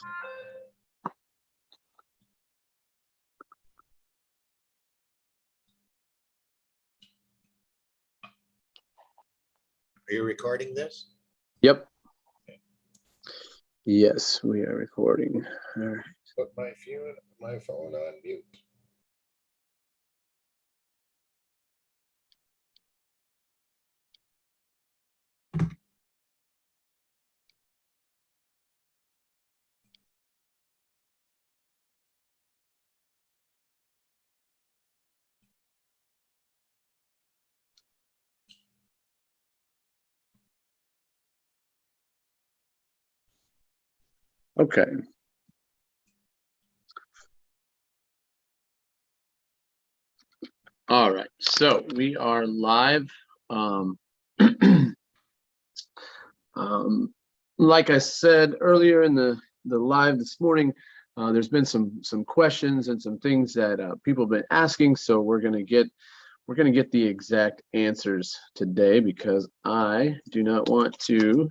Are you recording this? Yep. Yes, we are recording. All right. Put my phone on mute. Okay. All right, so we are live. Like I said earlier in the live this morning, there's been some questions and some things that people have been asking. So we're gonna get the exact answers today, because I do not want to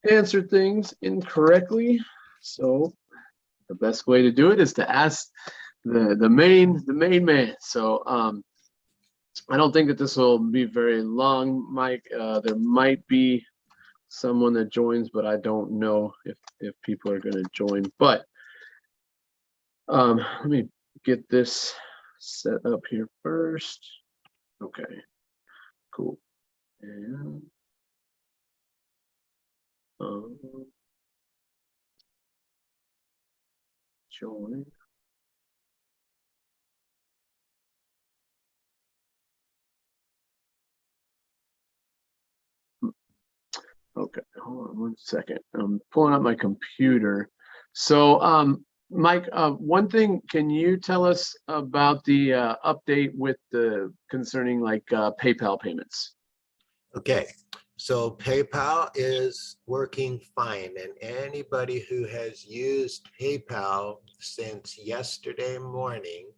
answer things incorrectly. So the best way to do it is to ask the main man. So I don't think that this will be very long, Mike. There might be someone that joins, but I don't know if people are going to join. But let me get this set up here first. Okay, cool. And join. Okay, hold on 1 second. I'm pulling up my computer. So, Mike, one thing, can you tell us about the update with the concerning like PayPal payments? Okay, so PayPal is working fine, and anybody who has used PayPal since yesterday morning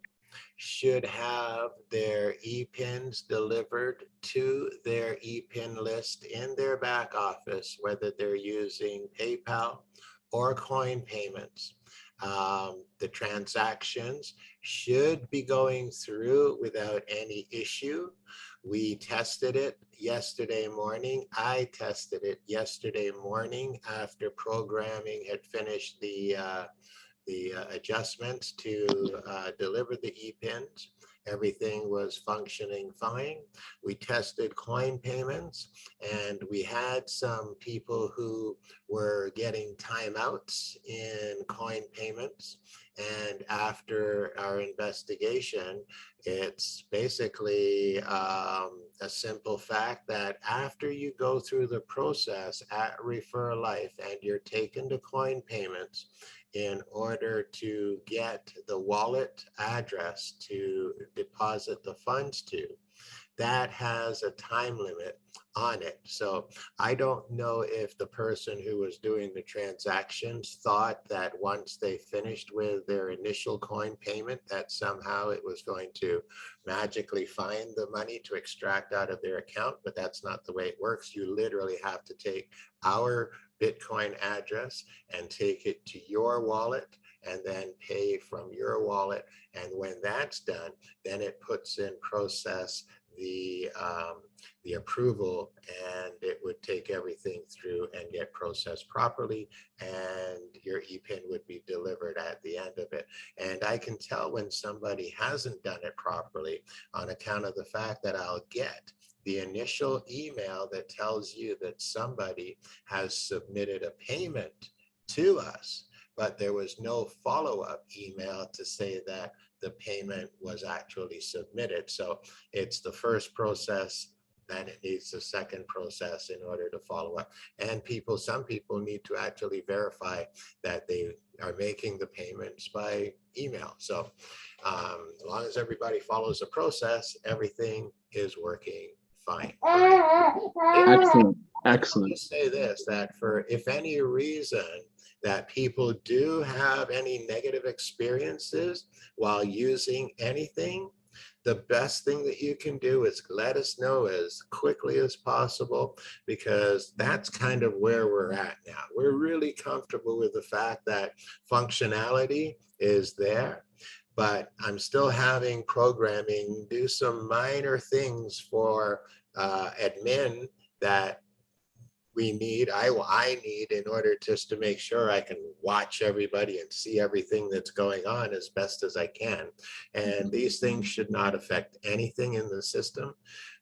should have their ePINs delivered to their ePIN list in their back office, whether they're using PayPal or coin payments. The transactions should be going through without any issue. We tested it yesterday morning. I tested it yesterday morning after programming had finished the adjustments to deliver the ePINs. Everything was functioning fine. We tested coin payments, and we had some people who were getting timeouts in coin payments. And after our investigation, it's basically a simple fact that after you go through the process at Refer Life and you're taken to coin payments, in order to get the wallet address to deposit the funds to, that has a time limit on it. So I don't know if the person who was doing the transactions thought that once they finished with their initial coin payment, that somehow it was going to magically find the money to extract out of their account, but that's not the way it works. You literally have to take our Bitcoin address and take it to your wallet and then pay from your wallet. And when that's done, then it puts in process the approval, and it would take everything through and get processed properly, and your ePIN would be delivered at the end of it. And I can tell when somebody hasn't done it properly on account of the fact that I'll get the initial email that tells you that somebody has submitted a payment to us, but there was no follow-up email to say that the payment was actually submitted. So it's the first process, then it needs a second process in order to follow up. And some people need to actually verify that they are making the payments by email. So as long as everybody follows the process, everything is working fine. Excellent. Excellent. I'll just say this, that for if any reason that people do have any negative experiences while using anything, The best thing that you can do is let us know as quickly as possible, because that's kind of where we're at now. We're really comfortable with the fact that functionality is there, but I'm still having programming do some minor things for admin that I need in order just to make sure I can watch everybody and see everything that's going on as best as I can. And these things should not affect anything in the system.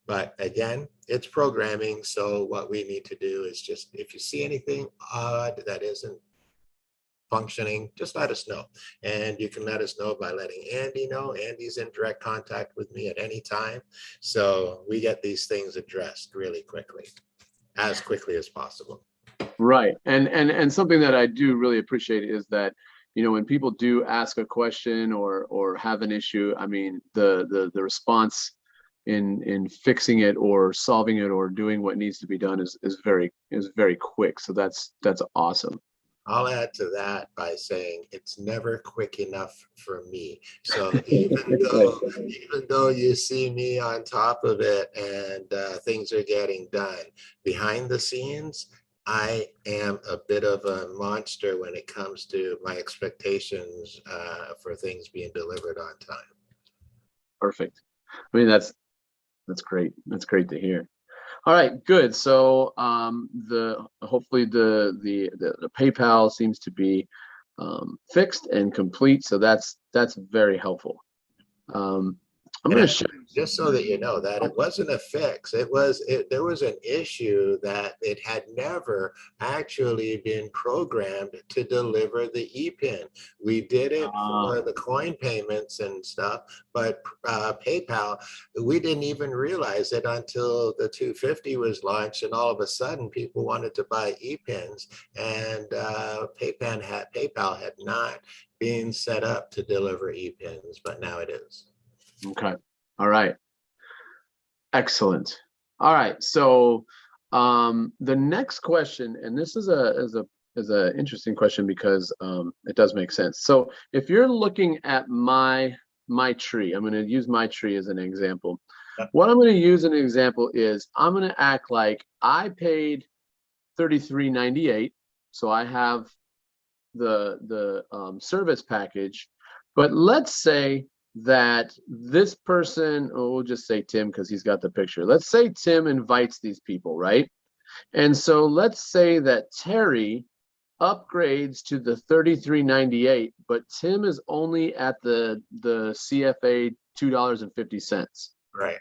But again, it's programming. So what we need to do is just, if you see anything odd that isn't functioning, just let us know. And you can let us know by letting Andy know. Andy's in direct contact with me at any time. So we get these things addressed really quickly, as quickly as possible. Right. And something that I do really appreciate is that, you know, when people do ask a question or have an issue, I mean, the response in fixing it or solving it or doing what needs to be done is very quick. So that's awesome. I'll add to that by saying it's never quick enough for me. So even though you see me on top of it and things are getting done behind the scenes, I am a bit of a monster when it comes to my expectations for things being delivered on time. Perfect. I mean, that's great. That's great to hear. All right, good. So hopefully the PayPal seems to be fixed and complete. So that's very helpful. I'm going to show just so that you know that it wasn't a fix. There was an issue that it had never actually been programmed to deliver the ePIN. We did it for the coin payments and stuff, but PayPal, we didn't even realize it until the 250 was launched, and all of a sudden people wanted to buy ePINs, and PayPal had not been set up to deliver ePINs, but now it is. Okay. All right. Excellent. All right. So the next question, and this is a interesting question because it does make sense. So if you're looking at my tree, I'm going to use my tree as an example. Yep. What I'm going to use an example is I'm going to act like I paid $33.98. So I have the service package, but let's say that this person, we'll just say Tim because he's got the picture. Let's say Tim invites these people, right? And so let's say that Terry upgrades to the $33.98, but Tim is only at the CFA $2.50. Right.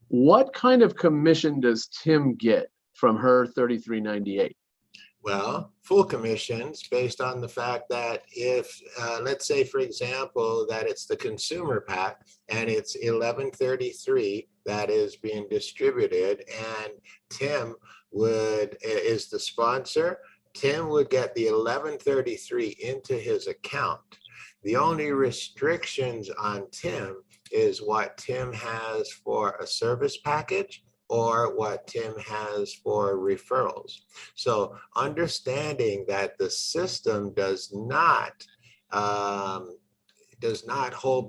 What kind of commission does Tim get from her $33.98? Well, full commissions based on the fact that if, let's say, for example, that it's the consumer pack and it's 1133 that is being distributed, and Tim is the sponsor, Tim would get the 1133 into his account. The only restrictions on Tim is what Tim has for a service package or what Tim has for referrals. So understanding that the system does not hold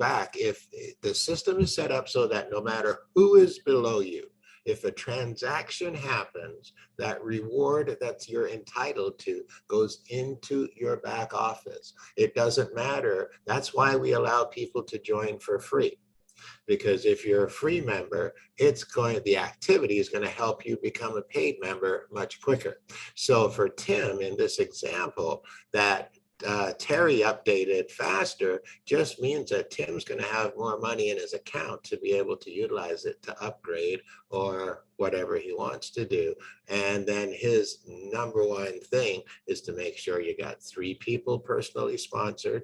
back. If the system is set up so that no matter who is below you, if a transaction happens, that reward that you're entitled to goes into your back office. It doesn't matter. That's why we allow people to join for free. Because if you're a free member, the activity is going to help you become a paid member much quicker. So for Tim, in this example, that Terry updated faster just means that Tim's going to have more money in his account to be able to utilize it to upgrade or whatever he wants to do. And then his number one thing is to make sure you got 3 people personally sponsored.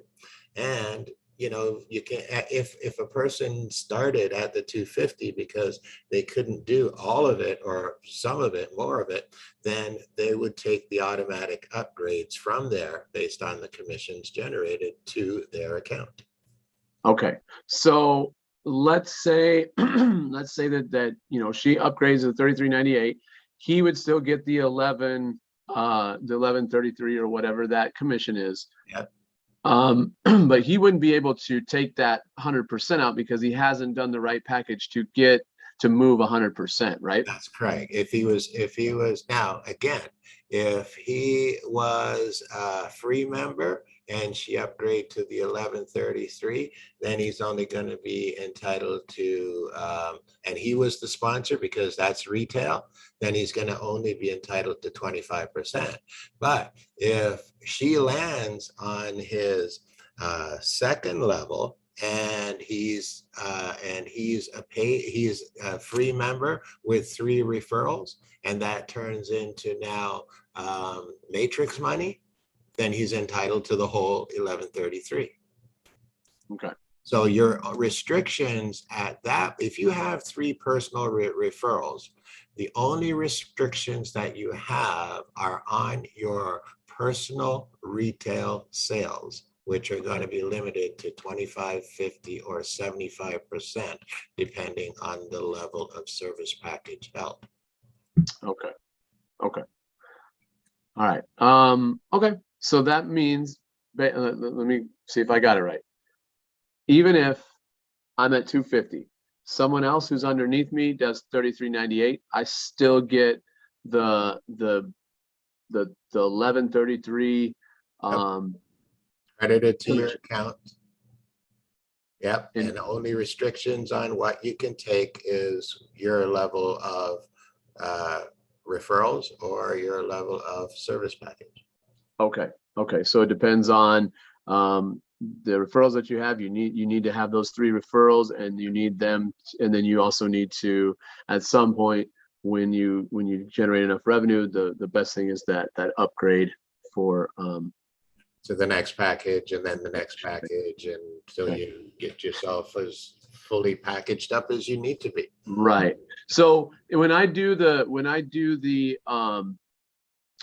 And you know, you can, if a person started at the 250 because they couldn't do all of it or some of it, more of it, then they would take the automatic upgrades from there based on the commissions generated to their account. Okay, so let's say that you know, she upgrades to $33.98. He would still get the 1133 or whatever that commission is. Yep. But he wouldn't be able to take that 100% out because he hasn't done the right package to get to move 100%, right? That's correct. If he was now again, if he was a free member and she upgrade to the 1133, then he's only going to be entitled to, and he was the sponsor because that's retail, then he's going to only be entitled to 25%. But if she lands on his second level, and he's a free member with 3 referrals, and that turns into now matrix money, then he's entitled to the whole 1133. Okay. So your restrictions at that, if you have 3 personal referrals, the only restrictions that you have are on your personal retail sales, which are going to be limited to 25, 50, or 75%, depending on the level of service package held. Okay. Okay. All right. Okay. So that means, let me see if I got it right. Even if I'm at 250, someone else who's underneath me does 33.98, I still get the 1133 credited to your account. Yep. And the only restrictions on what you can take is your level of referrals or your level of service package. Okay. Okay. So it depends on the referrals that you have. You need to have those 3 referrals, and you need them, and then you also need to, at some point, when you generate enough revenue, the best thing is that upgrade for to the next package, and then the next package, and so you get yourself as fully packaged up as you need to be. Right. So when I do the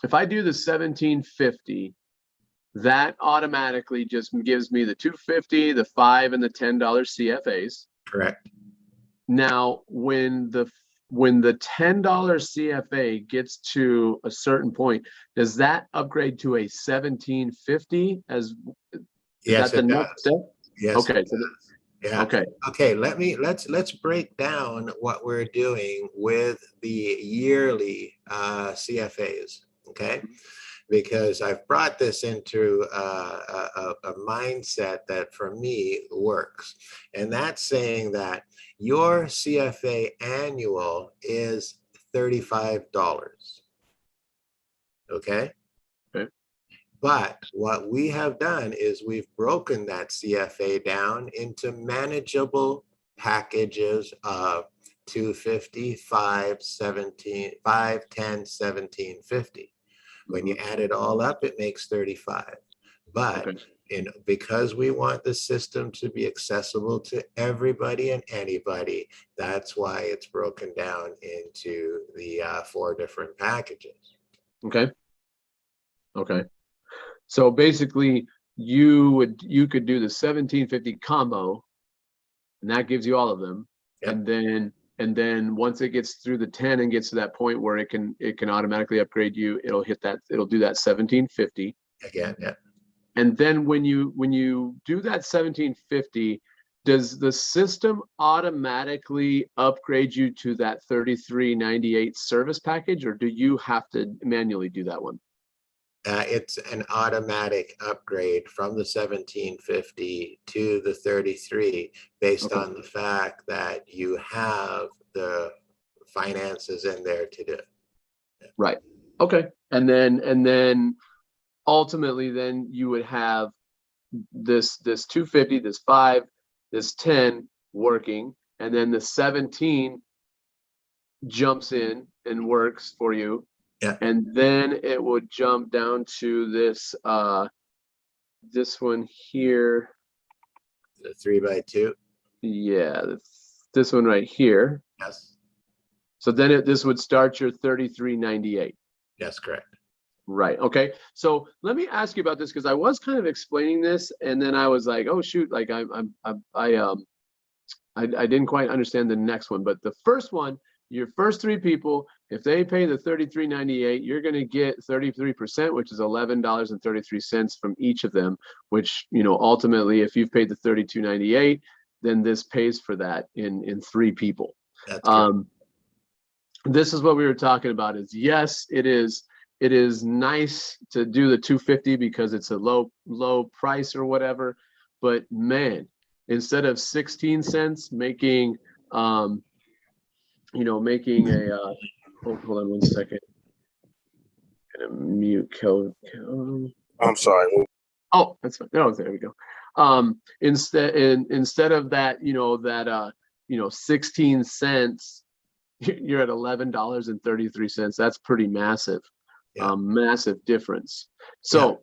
if I do the 1750, that automatically just gives me the 250, the $5, and the $10 CFAs. Correct. Now, when the $10 CFA gets to a certain point, does that upgrade to a 1750 as yes, it does. Step? Yes. Okay. Yeah. Okay. Okay. Let's break down what we're doing with the yearly CFAs. Okay. Because I've brought this into a mindset that for me works. And that's saying that your CFA annual is $35. Okay. Okay. But what we have done is we've broken that CFA down into manageable packages of 250, 5, 17, 5, 10, 17, 50. When you add it all up, it makes 35. But because we want the system to be accessible to everybody and anybody, that's why it's broken down into the 4 different packages. Okay. Okay. So basically, you could do the 1750 combo, and that gives you all of them. Yep. And then once it gets through the 10 and gets to that point where it can automatically upgrade you, it'll do that 1750 again. Yeah. And then when you do that 1750, does the system automatically upgrade you to that 33.98 service package, or do you have to manually do that one? It's an automatic upgrade from the 1750 to the 33 based on the fact that you have the finances in there to do it. Right. Okay. And then ultimately then you would have this 250, this 5, this 10 working, and then the 17 jumps in and works for you. Yeah. And then it would jump down to this this one here. The 3x2. Yeah, this one right here. Yes. So then this would start your 33.98. Yes, correct. Right. Okay. So let me ask you about this, because I was kind of explaining this, and then I was like, oh shoot, like I didn't quite understand the next one. But the first one, your first 3 people, if they pay the $33.98, you're going to get 33%, which is $11.33 from each of them, which, ultimately, if you've paid the $32.98, then this pays for that in 3 people. That's good. This is what we were talking about is, yes, it is nice to do the 250 because it's a low price or whatever, but man, instead of 16 cents making making a hold on 1 second. Gonna mute I'm sorry. Oh, that's fine. Oh, there we go. Instead of that, 16 cents, you're at $11.33. That's pretty massive. Yeah. Massive difference. So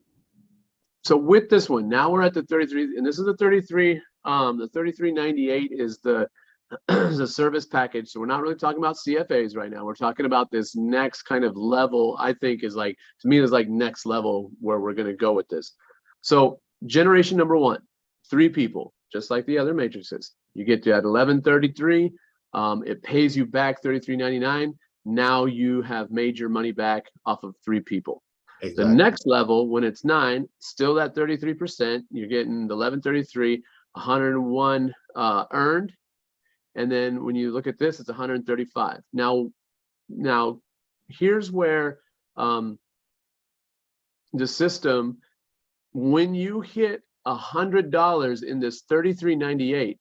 with this one, now we're at the 33, and this is the 33. The 33.98 is the service package. So we're not really talking about CFAs right now. We're talking about this next kind of level. I think is like, to me, is like next level where we're going to go with this. So generation number 1, 3 people, just like the other matrices. You get to at 1133. It pays you back $33.99. Now you have made your money back off of 3 people. Exactly. The next level, when it's 9, still that 33%, you're getting the 1133, 101 earned. And then when you look at this, it's 135. Now here's where the system, when you hit $100 in this 33.98,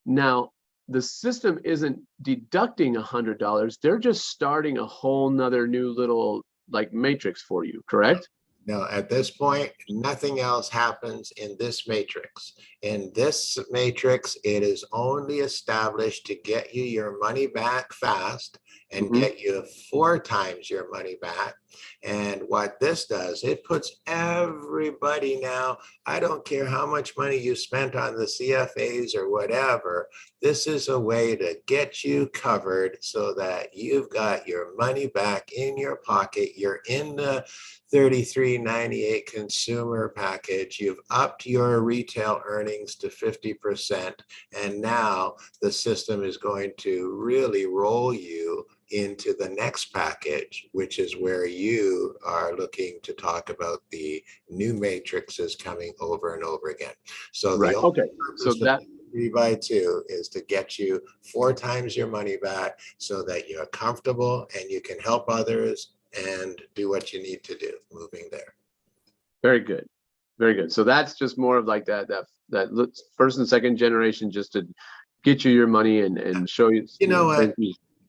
now the system isn't deducting $100. They're just starting a whole nother new little like matrix for you, correct? No, at this point, nothing else happens in this matrix. In this matrix, it is only established to get you your money back fast and get you 4 times your money back. And what this does, it puts everybody now, I don't care how much money you spent on the CFAs or whatever, this is a way to get you covered so that you've got your money back in your pocket. You're in the $33.98 consumer package. You've upped your retail earnings to 50%. And now the system is going to really roll you into the next package, which is where you are looking to talk about the new matrices coming over and over again. So the only purpose of the 3x2 is to get you 4 times your money back so that you're comfortable and you can help others and do what you need to do moving there. Very good. Very good. So that's just more of like that first and second generation, just to get you your money and show you. You know what?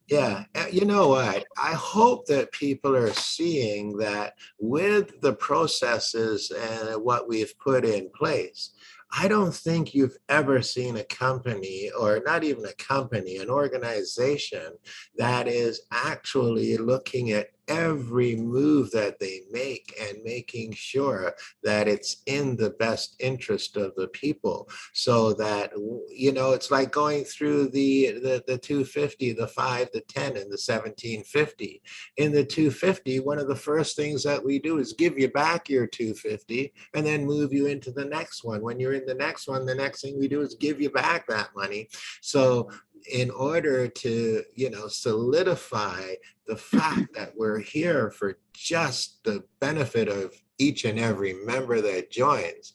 Yeah, you know what? I hope that people are seeing that with the processes and what we've put in place. I don't think you've ever seen a company, or not even a company, an organization that is actually looking at every move that they make and making sure that it's in the best interest of the people, so that, it's like going through the 250, the 5, the 10, and the 1750. In the 250, one of the first things that we do is give you back your 250 and then move you into the next one. When you're in the next one, the next thing we do is give you back that money. So in order to, solidify the fact that we're here for just the benefit of each and every member that joins,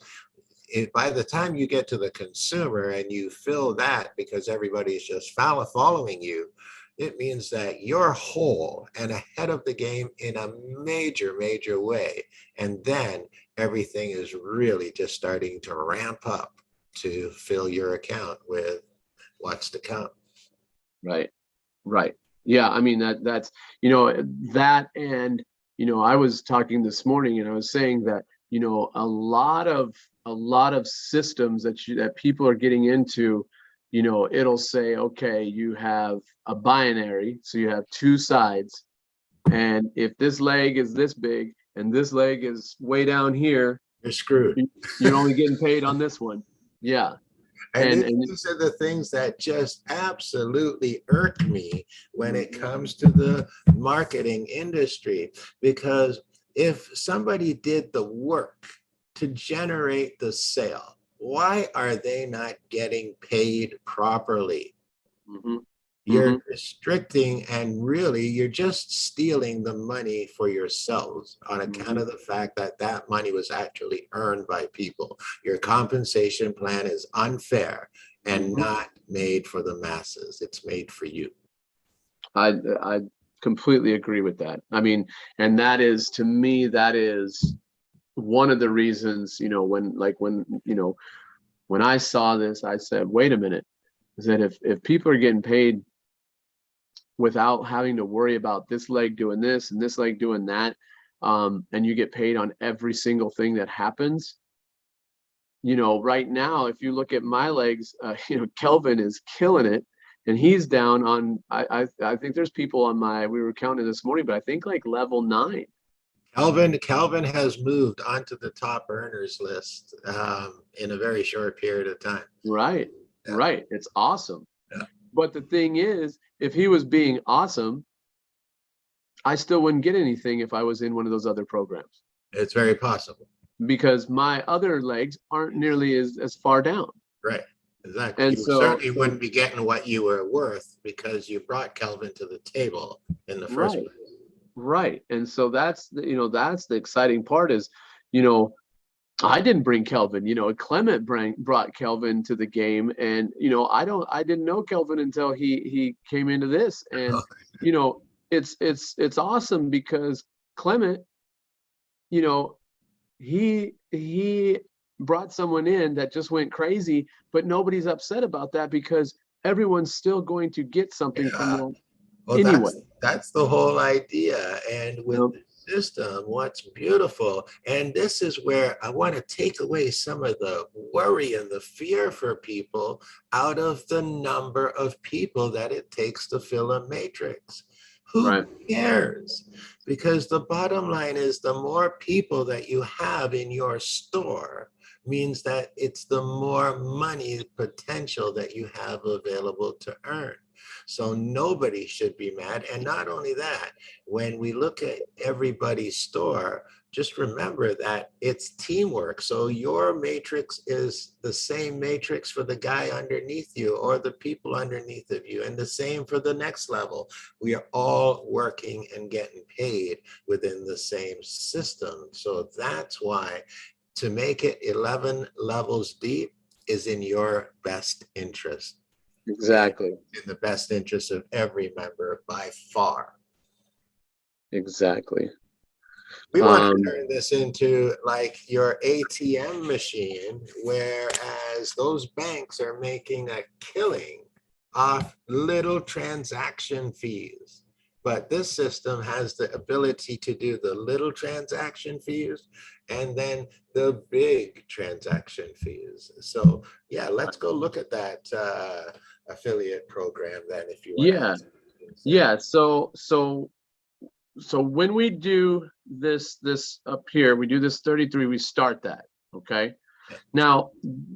by the time you get to the consumer and you fill that because everybody's just following you, it means that you're whole and ahead of the game in a major, major way. And then everything is really just starting to ramp up to fill your account with what's to come. Right. Yeah. I mean, that's, that, and, I was talking this morning and I was saying that, a lot of systems that people are getting into, it'll say, okay, you have a binary. So you have 2 sides. And if this leg is this big and this leg is way down here, you're screwed. You're only getting paid on this one. Yeah. And these are the things that just absolutely irk me when it comes to the marketing industry, because if somebody did the work to generate the sale, why are they not getting paid properly? You're restricting, and really you're just stealing the money for yourselves on account of the fact that that money was actually earned by people. Your compensation plan is unfair and not made for the masses. It's made for you. I completely agree with that. I mean, and that is, to me, that is one of the reasons, when I saw this, I said, wait a minute, is that if people are getting paid without having to worry about this leg doing this and this leg doing that, and you get paid on every single thing that happens, right now, if you look at my legs, Kelvin is killing it, and he's down on, I think there's people on we were counting this morning, but I think like level 9. Calvin has moved onto the top earners list in a very short period of time. Right. Yeah. Right. It's awesome. Yeah. But the thing is, if he was being awesome, I still wouldn't get anything if I was in one of those other programs. It's very possible. Because my other legs aren't nearly as far down. Right. Exactly. And you so, certainly wouldn't be getting what you were worth because you brought Kelvin to the table in the first place. Right. And so that's the exciting part is, I didn't bring Kelvin, Clement brought Kelvin to the game, and, I didn't know Kelvin until he came into this. And, it's awesome because Clement, he brought someone in that just went crazy, but nobody's upset about that because everyone's still going to get something from that. Well, anyway, that's the whole idea. And with the system, what's beautiful, and this is where I want to take away some of the worry and the fear for people out of the number of people that it takes to fill a matrix. Who cares? Because the bottom line is the more people that you have in your store means that it's the more money potential that you have available to earn. So nobody should be mad. And not only that, when we look at everybody's store, just remember that it's teamwork. So your matrix is the same matrix for the guy underneath you or the people underneath of you, and the same for the next level. We are all working and getting paid within the same system. So that's why to make it 11 levels deep is in your best interest. Exactly. In the best interest of every member by far. Exactly. We want to turn this into like your ATM machine, whereas those banks are making a killing off little transaction fees. But this system has the ability to do the little transaction fees and then the big transaction fees. So yeah, let's go look at that affiliate program then, if you want. Yeah. So when we do this up here, we do this 33, we start that. Okay. Now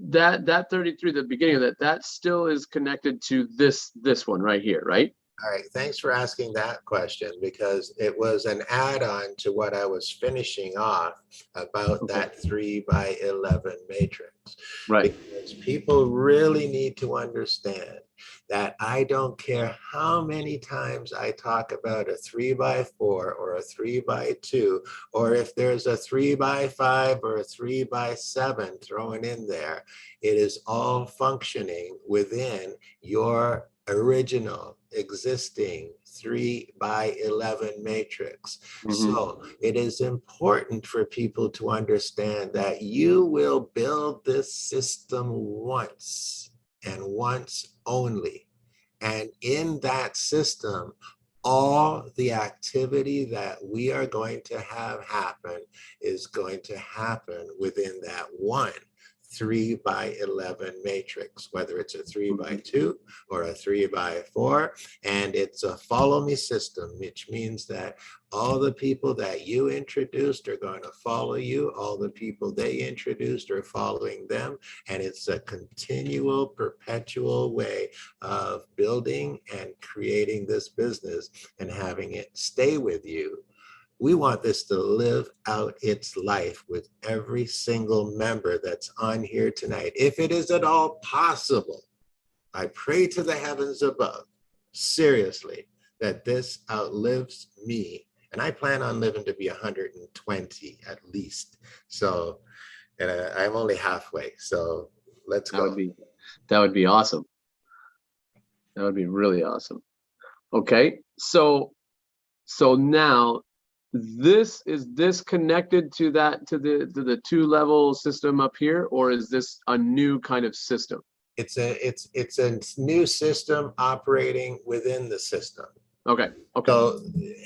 that 33, the beginning of that still is connected to this one right here, right? All right, thanks for asking that question, because it was an add-on to what I was finishing off about that 3x11 matrix. Right. Because people really need to understand that I don't care how many times I talk about a 3x4 or a 3x2, or if there's a 3x5 or a 3x7 thrown in there, it is all functioning within your original existing 3x11 matrix. So it is important for people to understand that you will build this system once and once only. And in that system, all the activity that we are going to have happen is going to happen within that one 3x11 matrix, whether it's a 3x2 or a 3x4, and it's a follow me system, which means that all the people that you introduced are going to follow you, all the people they introduced are following them, and it's a continual, perpetual way of building and creating this business and having it stay with you. We want this to live out its life with every single member that's on here tonight. If it is at all possible, I pray to the heavens above seriously, that this outlives me. And I plan on living to be 120 at least. So, and I'm only halfway. So let's That would go. be awesome. That would be really awesome. Okay, so now is this connected to the two level system up here, or is this a new kind of system? It's a new system operating within the system. Okay. So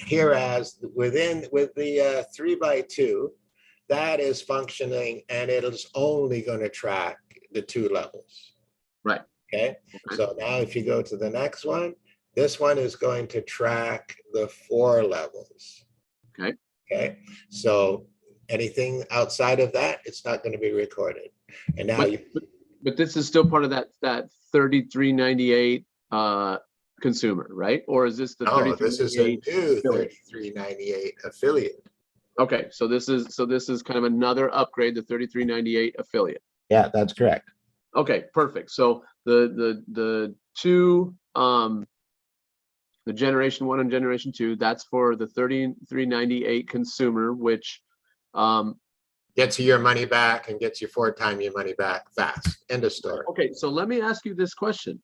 hereas with the 3x2, that is functioning and it is only going to track the two levels. Right. Okay. So now if you go to the next one, this one is going to track the 4 levels. Okay. Okay. So anything outside of that, it's not going to be recorded. And now but this is still part of that 3398 consumer, right? Or is this the 3398? This is a new 3398 affiliate. Okay, so this is kind of another upgrade, the 3398 affiliate. Yeah, that's correct. Okay, perfect. So the two the generation 1 and generation 2, that's for the 3398 consumer, which gets you your money back and gets you 4 times your money back fast. End of story. Okay, so let me ask you this question.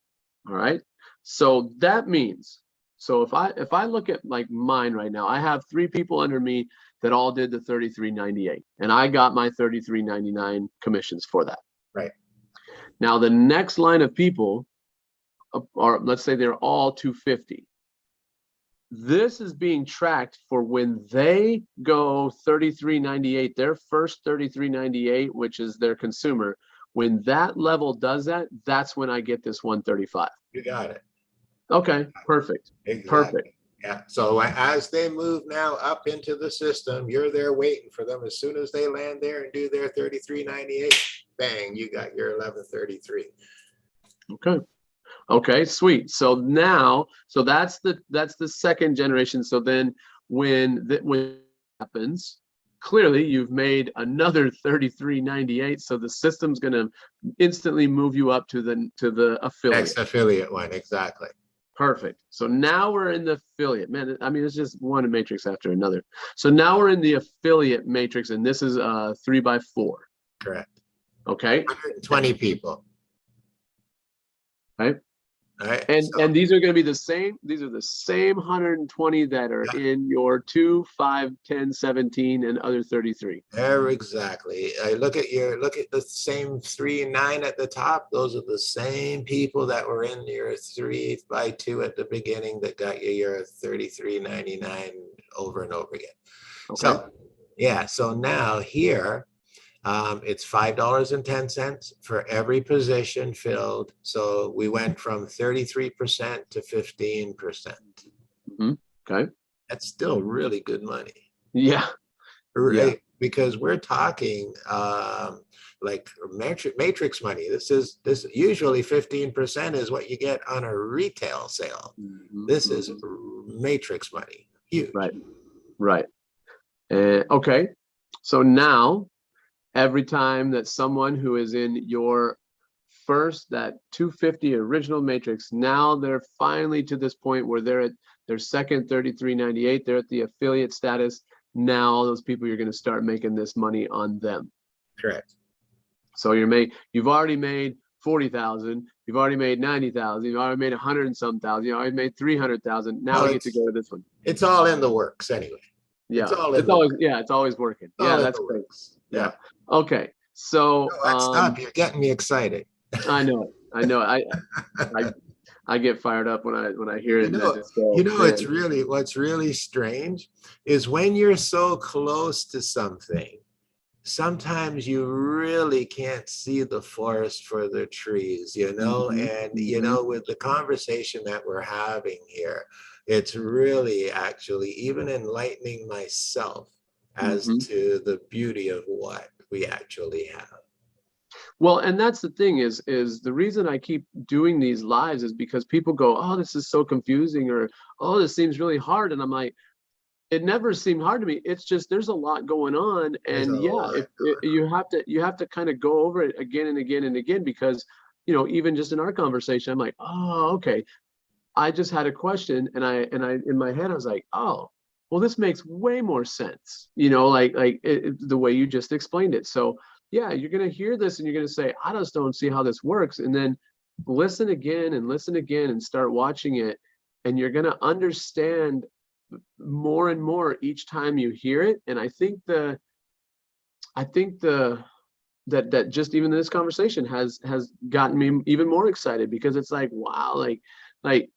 All right. So that means, so if I look at like mine right now, I have 3 people under me that all did the 3398, and I got my 3399 commissions for that. Right. Now the next line of people, or let's say they're all 250. This is being tracked for when they go 3398, their first 3398, which is their consumer. When that level does that, that's when I get this 135. You got it. Okay, perfect. Exactly. Perfect. Yeah. So as they move now up into the system, you're there waiting for them. As soon as they land there and do their 3398, bang, you got your 1133. Okay. Okay, sweet. So now, so that's the second generation. So then when it happens, clearly you've made another 3398. So the system's going to instantly move you up to the affiliate. Next affiliate one, exactly. Perfect. So now we're in the affiliate. Man, I mean, it's just one matrix after another. So now we're in the affiliate matrix, and this is 3x4. Correct. Okay. 120 people. Right. All right. And these are going to be the same. These are the same 120 that are in your 2, 5, 10, 17, and other 33. Exactly. Look at the same 3 and 9 at the top. Those are the same people that were in your 3x2 at the beginning that got you your 33.99 over and over again. Okay. So yeah. So now here. It's $5.10 for every position filled. So we went from 33% to 15%. Mm-hmm. Okay. That's still really good money. Yeah. Right. Yeah. Because we're talking like matrix money. This usually 15% is what you get on a retail sale. Mm-hmm. This is matrix money. Huge. Right. Right. Okay. So now, every time that someone who is in your first, that 250 original matrix, now they're finally to this point where they're at their second 3398, they're at the affiliate status. Now all those people, you're going to start making this money on them. Correct. So you've already made 40,000, you've already made 90,000, you've already made 100 and some thousand, you already made 300,000. Now we get to go to this one. It's all in the works anyway. Yeah, it's always working. Yeah, that's great. Yeah. Okay. So stop. You're getting me excited. I know it. I get fired up when I hear it. What's really strange is when you're so close to something, sometimes you really can't see the forest for the trees, mm-hmm. And with the conversation that we're having here, it's really actually even enlightening myself as mm-hmm. to the beauty of what we actually have. Well, and that's the thing is the reason I keep doing these lives is because people go, oh, this is so confusing, or, oh, this seems really hard. And I'm like, it never seemed hard to me. It's just, there's a lot going on. And you have to kind of go over it again and again and again, because, even just in our conversation, I'm like, oh, okay. I just had a question, and I in my head I was like, oh, well, this makes way more sense, the way you just explained it. So yeah, you're gonna hear this and you're gonna say, I just don't see how this works, and then listen again and start watching it, and you're gonna understand more and more each time you hear it. And I think that just even this conversation has gotten me even more excited, because it's like, wow, like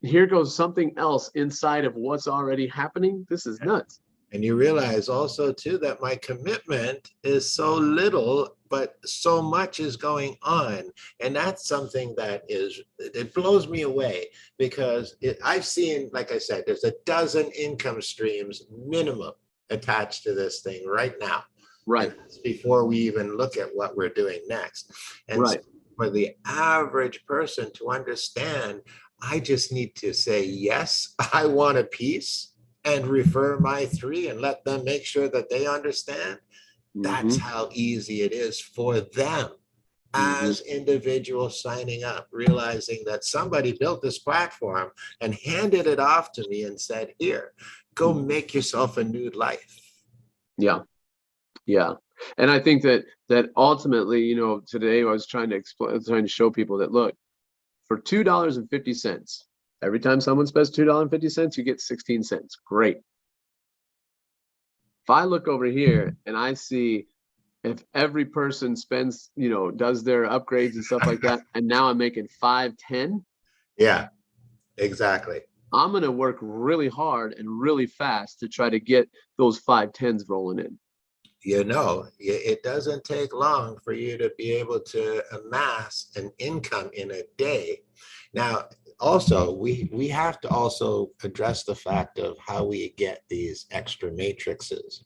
here goes something else inside of what's already happening. This is nuts. And you realize also too that my commitment is so little, but so much is going on. And that's something that it blows me away, because I've seen, like I said, there's a dozen income streams minimum attached to this thing right now. Right. And that's before we even look at what we're doing next. And right. So for the average person to understand, I just need to say, yes, I want a piece, and refer my 3 and let them make sure that they understand. That's how easy it is for them as individuals signing up, realizing that somebody built this platform and handed it off to me and said, here, go make yourself a new life. Yeah. Yeah. And I think that ultimately, today I was trying to show people that, look, for $2.50, every time someone spends $2.50, you get 16 cents. Great. If I look over here and I see if every person spends, does their upgrades and stuff like that, and now I'm making 5.10. Yeah, exactly. I'm going to work really hard and really fast to try to get those 5.10s rolling in. It doesn't take long for you to be able to amass an income in a day. Now, also, we have to also address the fact of how we get these extra matrices,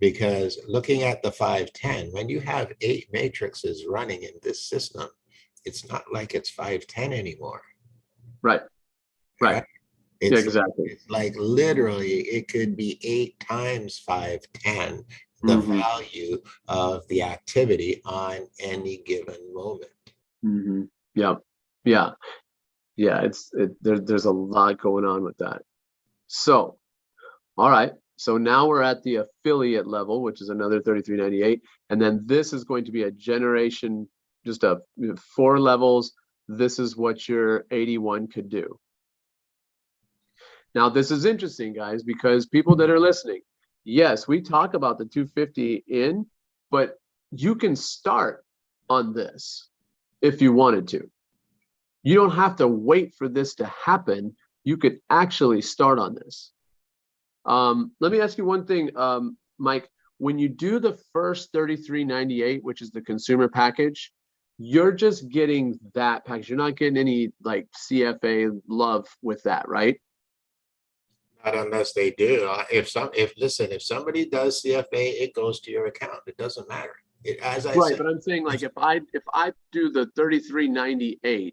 because looking at the 510, when you have 8 matrices running in this system, it's not like it's 510 anymore. Right. It's, exactly. It's like literally, it could be 8 times 510, the value of the activity on any given moment. Yeah, there's a lot going on with that. So, all right. So now we're at the affiliate level, which is another $33.98. And then this is going to be a generation, just 4 levels. This is what your 81 could do. Now, this is interesting, guys, because people that are listening, yes, we talk about the 250 in, but you can start on this if you wanted to. You don't have to wait for this to happen. You could actually start on this. Let me ask you one thing, Mike. When you do the first $33.98, which is the consumer package, you're just getting that package. You're not getting any like CFA love with that, right? Not unless they do. If somebody does CFA, it goes to your account. It doesn't matter. As I said, but I'm saying, like, if I do the $33.98,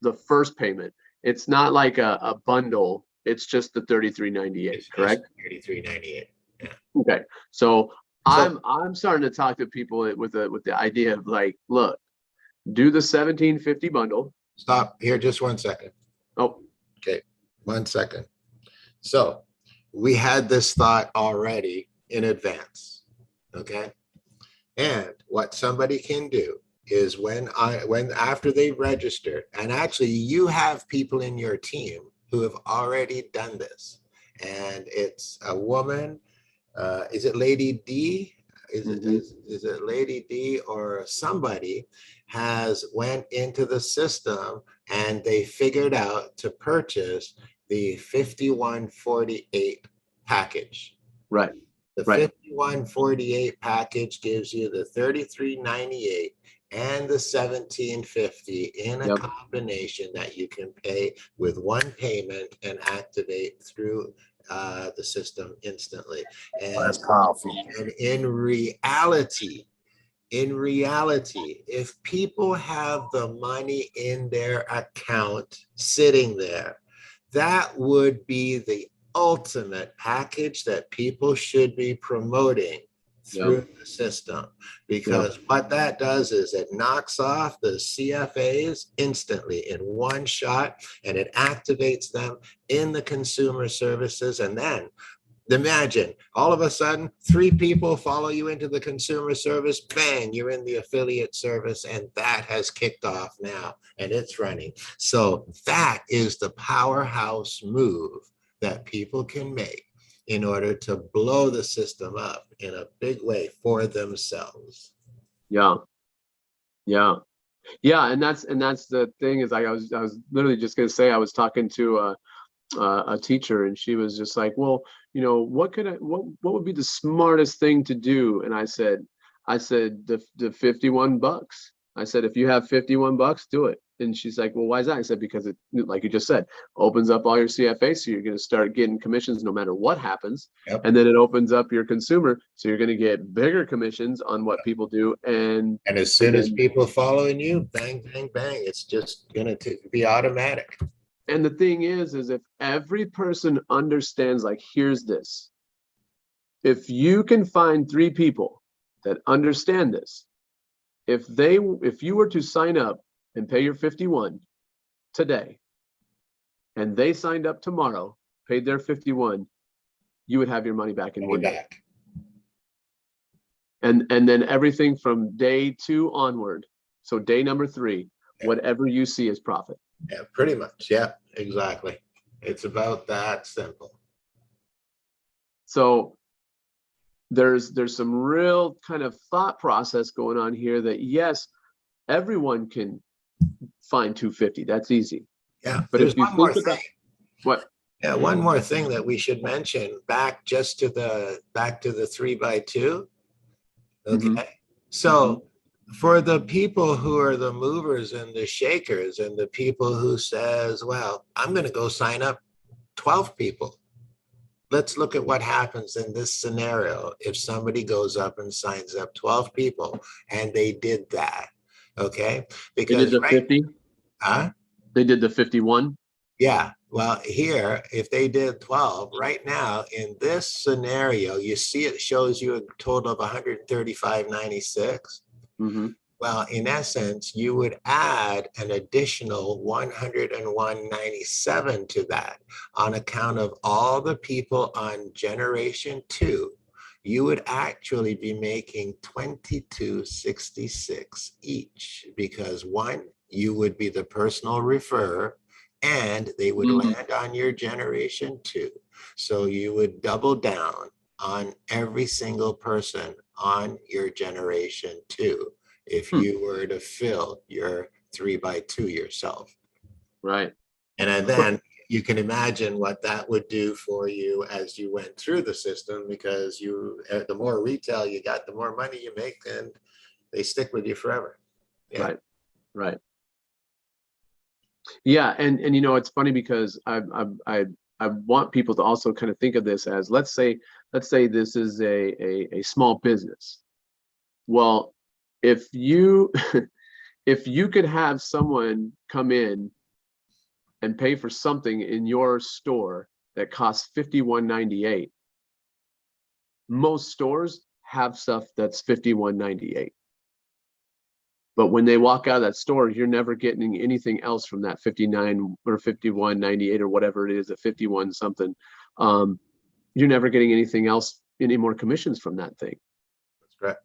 the first payment, it's not like a bundle. It's just the $33.98, correct? $33.98. Yeah. Okay. So I'm starting to talk to people with the idea of, like, look, do the $17.50 bundle. Stop here just 1 second. Oh, okay. 1 second. So we had this thought already in advance. Okay. And what somebody can do is when after they register, and actually you have people in your team who have already done this, and it's a woman, is it Lady D? Is it Lady D, or somebody has went into the system and they figured out to purchase the 5148 package. Right. The 5148 package gives you the $33.98 and the $17.50 in a combination that you can pay with one payment and activate through the system instantly. And that's powerful. And in reality, if people have the money in their account sitting there, that would be the ultimate package that people should be promoting through the system, because what that does is it knocks off the CFAs instantly in one shot, and it activates them in the consumer services. And then imagine all of a sudden 3 people follow you into the consumer service, bang, you're in the affiliate service, and that has kicked off now and it's running. So that is the powerhouse move that people can make in order to blow the system up in a big way for themselves. Yeah. And that's the thing is, I was literally just going to say, I was talking to a teacher, and she was just like, well, what would be the smartest thing to do? And I said the $51. I said, if you have $51, do it. And she's like, well, why is that? I said, because it, like you just said, opens up all your CFA. So you're going to start getting commissions no matter what happens. Yep. And then it opens up your consumer. So you're going to get bigger commissions on what people do. And as soon as people following you, bang, bang, bang, it's just going to be automatic. And the thing is if every person understands, like, here's this, if you can find 3 people that understand this, if you were to sign up and pay your 51 today, and they signed up tomorrow, paid their 51, you would have your money back in 1 day. And then everything from day 2 onward, so day number 3, whatever you see is profit. Yeah, pretty much. Yeah, exactly. It's about that simple. So there's some real kind of thought process going on here that, yes, everyone can find 250. That's easy. Yeah, but there's if you one more think about thing. What? Yeah, one more thing that we should mention, back to the 3x2. Okay. So for the people who are the movers and the shakers, and the people who says, well, I'm going to go sign up 12 people. Let's look at what happens in this scenario. If somebody goes up and signs up 12 people, and they did that, okay? Because they did the 50? Huh? They did the 51? Yeah. Well, here, if they did 12, right now in this scenario, you see it shows you a total of 135.96. Well, in essence, you would add an additional 101.97 to that on account of all the people on generation 2. You would actually be making $22.66 each, because 1, you would be the personal referrer, and they would land on your generation 2. So you would double down on every single person on your generation 2 if you were to fill your 3x2 yourself. Right. And then you can imagine what that would do for you as you went through the system, because the more retail you got, the more money you make, and they stick with you forever. Yeah. Right. Yeah, and it's funny because I want people to also kind of think of this as, let's say this is a small business. Well, if you could have someone come in and pay for something in your store that costs $51.98, most stores have stuff that's $51.98. But when they walk out of that store, you're never getting anything else from that 59 or 51.98 or whatever it is, a 51 something. You're never getting anything else, any more commissions from that thing. That's correct.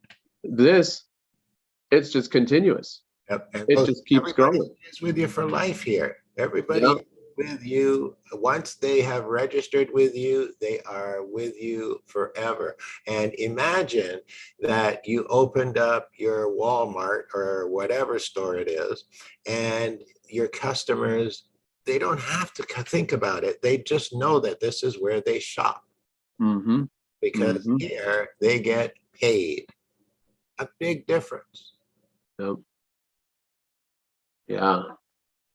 It's just continuous. Yep. And it just keeps growing. It's with you for life here. Everybody with you. Once they have registered with you, they are with you forever. And imagine that you opened up your Walmart or whatever store it is, and your customers, they don't have to think about it. They just know that this is where they shop. Because here they get paid. A big difference. Yep. Yeah.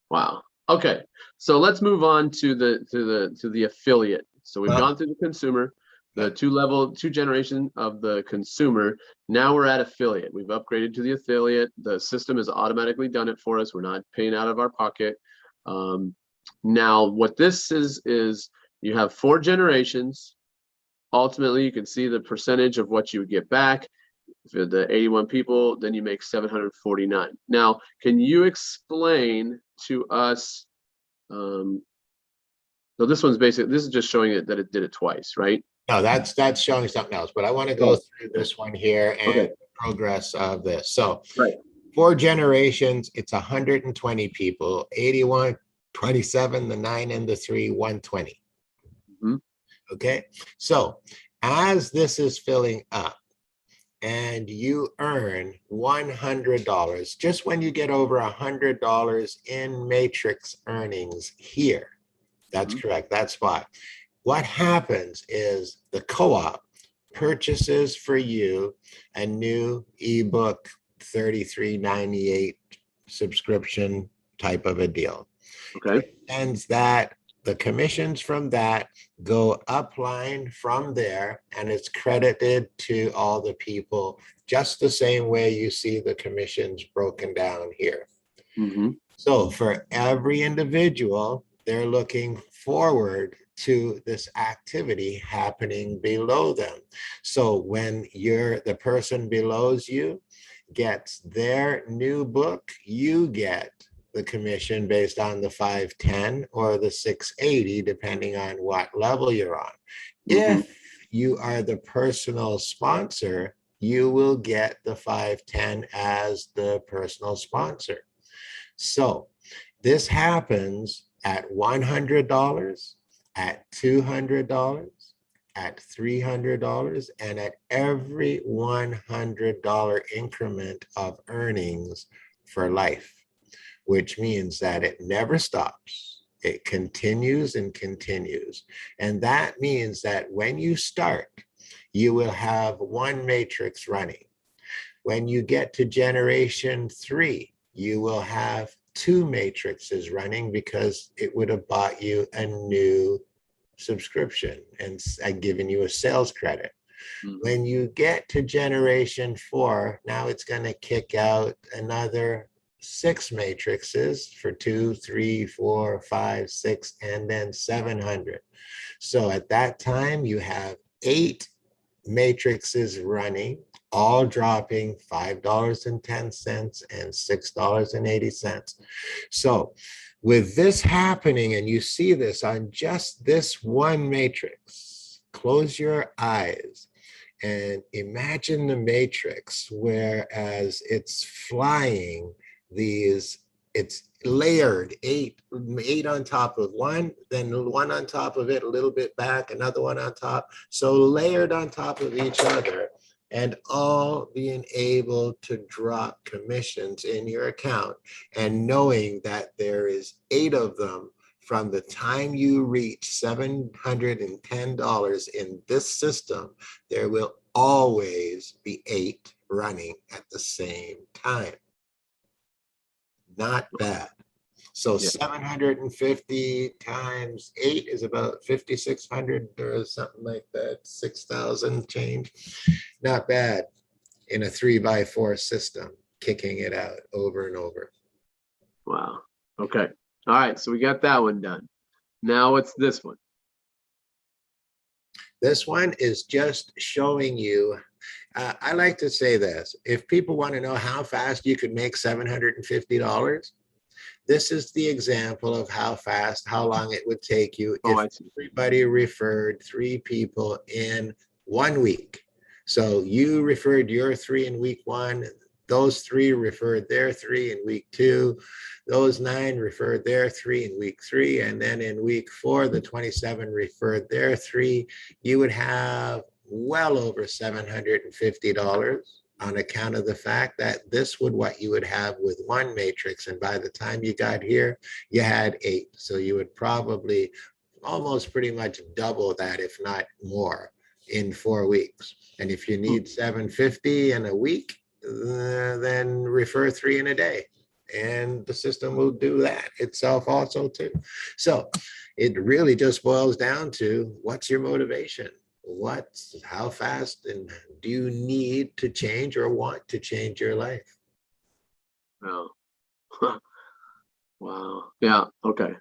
Wow. Okay. So let's move on to the affiliate. So we've gone through the consumer, the two generation of the consumer. Now we're at affiliate. We've upgraded to the affiliate. The system has automatically done it for us. We're not paying out of our pocket. Now what this is you have 4 generations, ultimately you can see the percentage of what you would get back. If you're the 81 people, then you make 749. Now, can you explain to us, so this one's basically, this is just showing it that it did it twice, right? No, that's showing something else, but I want to go through this one here and Okay. the progress of this. So Right. 4 generations, it's 120 people, 81, 27, the 9 and the 3, 120. Mhm. Okay. So as this is filling up and you earn $100, just when you get over $100 in matrix earnings here, that's Mhm. correct, that spot. What happens is the co-op purchases for you a new ebook 33.98 subscription type of a deal. Okay. And that the commissions from that go upline from there, and it's credited to all the people just the same way you see the commissions broken down here. Mhm. So for every individual, they're looking forward to this activity happening below them. So when the person below you gets their new book, you get the commission based on the 510 or the 680, depending on what level you're on. Mhm. If you are the personal sponsor, you will get the 510 as the personal sponsor. So this happens at $100, at $200, at $300, and at every $100 increment of earnings for life, which means that it never stops. It continues and continues. And that means that when you start, you will have one matrix running. When you get to generation 3, you will have 2 matrices running because it would have bought you a new subscription and given you a sales credit. Mhm. When you get to generation 4, now it's going to kick out another 6 matrices for 2, 3, 4, 5, 6, and then 700. So at that time, you have 8 matrices running, all dropping $5.10 and $6.80. So with this happening, and you see this on just this one matrix, close your eyes and imagine the matrix, whereas it's flying these, it's layered eight on top of one, then one on top of it, a little bit back, another one on top. So layered on top of each other, and all being able to drop commissions in your account, and knowing that there is 8 of them from the time you reach $710 in this system, there will always be 8 running at the same time. Not bad. So Yeah. 750 times 8 is about 5,600 or something like that, 6,000 change. Not bad in a 3x4 system, kicking it out over and over. Wow. Okay. All right. So we got that one done. Now what's this one? This one is just showing you, I like to say this, if people want to know how fast you could make $750, this is the example of how fast, how long it would take you Oh, if I see. everybody referred 3 people in 1 week. So you referred your 3 in week 1, those 3 referred their 3 in week 2, those 9 referred their 3 in week 3, and then in week 4, the 27 referred their 3. You would have well over $750 on account of the fact that this would what you would have with one matrix. And by the time you got here, you had 8. So you would probably almost pretty much double that, if not more, in 4 weeks. And if you need 750 in a week, then refer 3 in a day. And the system will do that itself also too. So it really just boils down to what's your motivation? How fast and do you need to change or want to change your life? Wow. Wow. Yeah. Okay.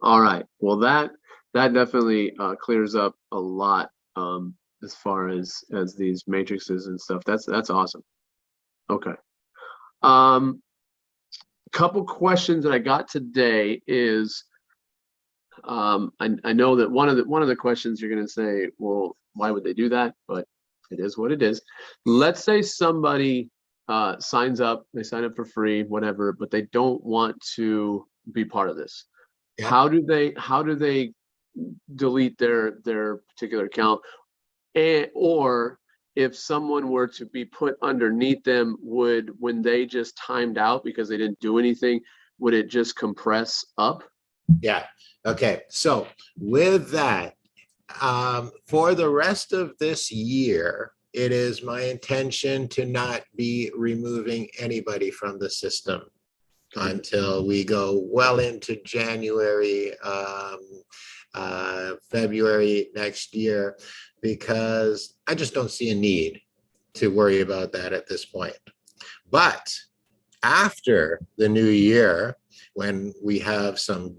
All right. Well, that definitely clears up a lot as far as these matrices and stuff. That's awesome. Okay. Couple questions that I got today is, I know that one of the questions you're going to say, well, why would they do that? But it is what it is. Let's say somebody signs up, they sign up for free, whatever, but they don't want to be part of this. Yeah. How do they delete their particular account? Or if someone were to be put underneath them, when they just timed out because they didn't do anything, would it just compress up? Yeah. Okay. So with that, for the rest of this year, it is my intention to not be removing anybody from the system until we go well into January, February next year, because I just don't see a need to worry about that at this point. But after the new year, when we have some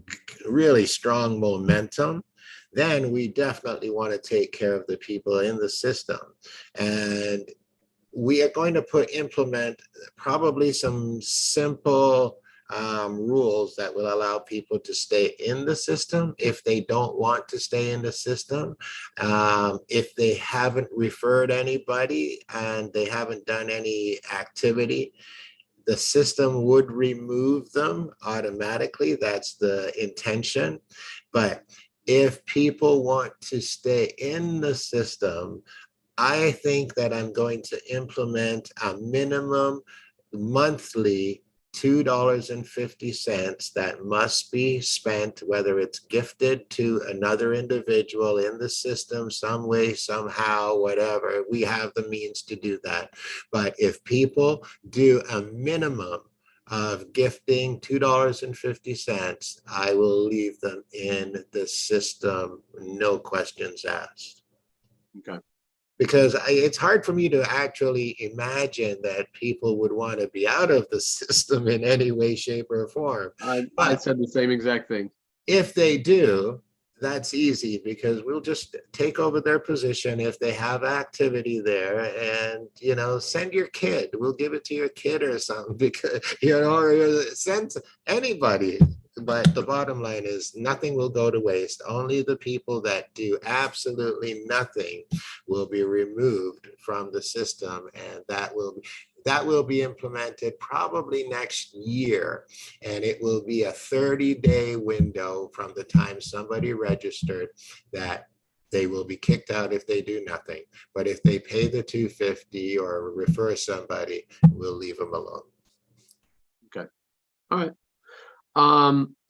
really strong momentum, then we definitely want to take care of the people in the system. And we are going to implement probably some simple rules that will allow people to stay in the system if they don't want to stay in the system. If they haven't referred anybody and they haven't done any activity, the system would remove them automatically. That's the intention. But if people want to stay in the system, I think that I'm going to implement a minimum monthly $2.50 that must be spent, whether it's gifted to another individual in the system some way, somehow, whatever. We have the means to do that. But if people do a minimum of gifting $2.50, I will leave them in the system, no questions asked. Okay. Because it's hard for me to actually imagine that people would want to be out of the system in any way, shape, or form. I said the same exact thing. If they do, that's easy, because we'll just take over their position if they have activity there, and send your kid. We'll give it to your kid or something, because or send anybody. But the bottom line is nothing will go to waste. Only the people that do absolutely nothing will be removed from the system, and that will be implemented probably next year. And it will be a 30-day window from the time somebody registered that they will be kicked out if they do nothing. But if they pay the $2.50 or refer somebody, we'll leave them alone. Okay. All right.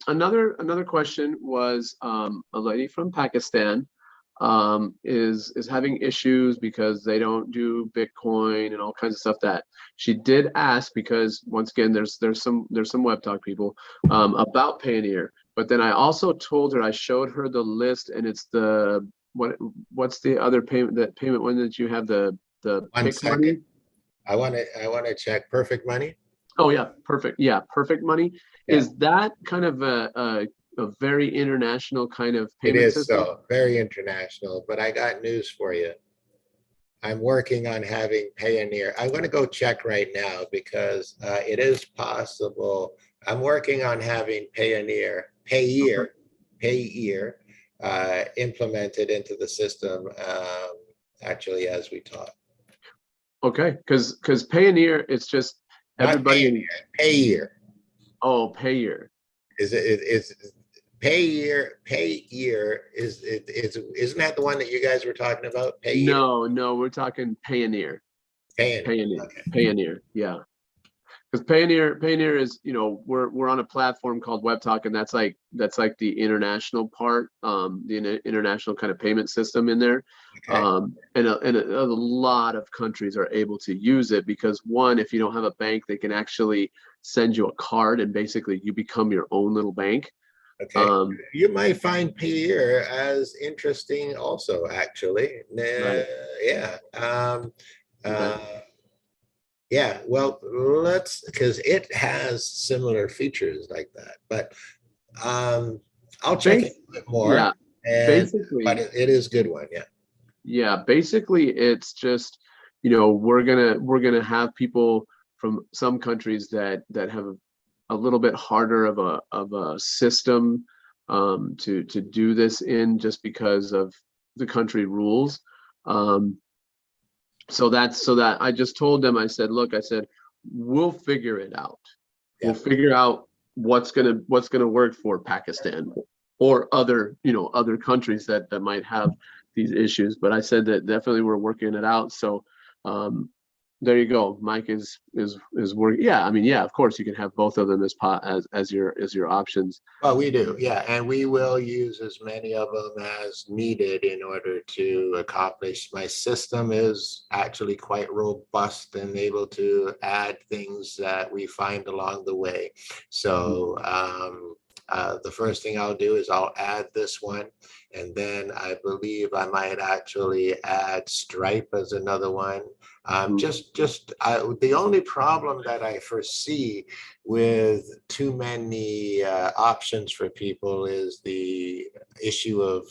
Another question was, a lady from Pakistan is having issues because they don't do Bitcoin and all kinds of stuff. That she did ask, because once again, there's some Web Talk people about Payoneer. But then I also told her, I showed her the list, and it's the what's the other payment one that you have, the 1 second. I want to check Perfect Money. Oh yeah, perfect. Yeah, Perfect Money. Yeah. Is that kind of a very international kind of payment It is system? so very international, but I got news for you. I'm working on having Payoneer. I'm going to go check right now, because it is possible. I'm working on having Payoneer implemented into the system, actually, as we talk. Okay, because Payoneer, it's just everybody. Payoneer. Oh, Payoneer. Is Payoneer isn't that the one that you guys were talking about? Payoneer? No, we're talking Payoneer. Payoneer. Okay. Payoneer, yeah. Because Payoneer is, we're on a platform called Web Talk, and that's like the international part, the international kind of payment system in there. Okay. And a lot of countries are able to use it, because one, if you don't have a bank, they can actually send you a card, and basically you become your own little bank. Okay. You might find Payoneer as interesting also, actually. Right. Yeah. Okay. Yeah, well, because it has similar features like that, but I'll check it a bit more. Yeah, But it is a good one, yeah. Yeah, basically it's just, we're gonna have people from some countries that have a little bit harder of a system to do this in, just because of the country rules. So that I just told them, I said, look, I said, we'll figure it out. We'll figure out what's gonna work for Pakistan or other countries that might have these issues. But I said that definitely we're working it out. So there you go. Mike is working. Yeah, I mean, yeah, of course you can have both of them as your options. Well, we do, yeah, and we will use as many of them as needed in order to accomplish. My system is actually quite robust and able to add things that we find along the way. So the first thing I'll do is I'll add this one, and then I believe I might actually add Stripe as another one. The only problem that I foresee with too many options for people is the issue of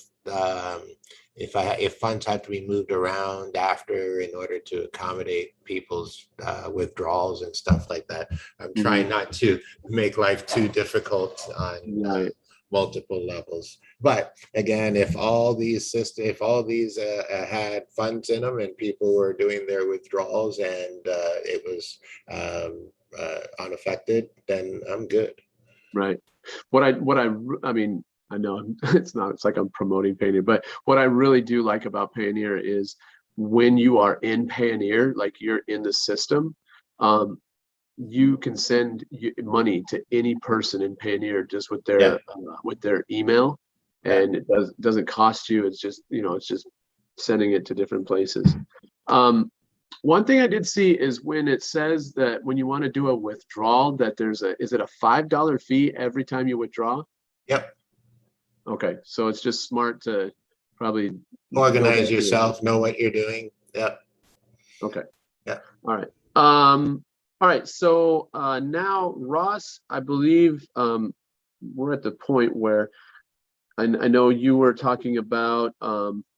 if funds have to be moved around after in order to accommodate people's withdrawals and stuff like that. I'm trying not to make life too difficult on multiple levels. But again, if all these had funds in them and people were doing their withdrawals and it was unaffected, then I'm good. Right. I mean, I know it's like I'm promoting Payoneer, but what I really do like about Payoneer is when you are in Payoneer, like you're in the system, you can send money to any person in Payoneer just with their email, and it doesn't cost you. It's just, it's just sending it to different places. One thing I did see is when it says that when you want to do a withdrawal, that is it a $5 fee every time you withdraw? Yep. Okay, so it's just smart to probably organize yourself, know what you're doing. Yep. Okay. Yeah. All right. All right. So now, Ross, I believe we're at the point where I know you were talking about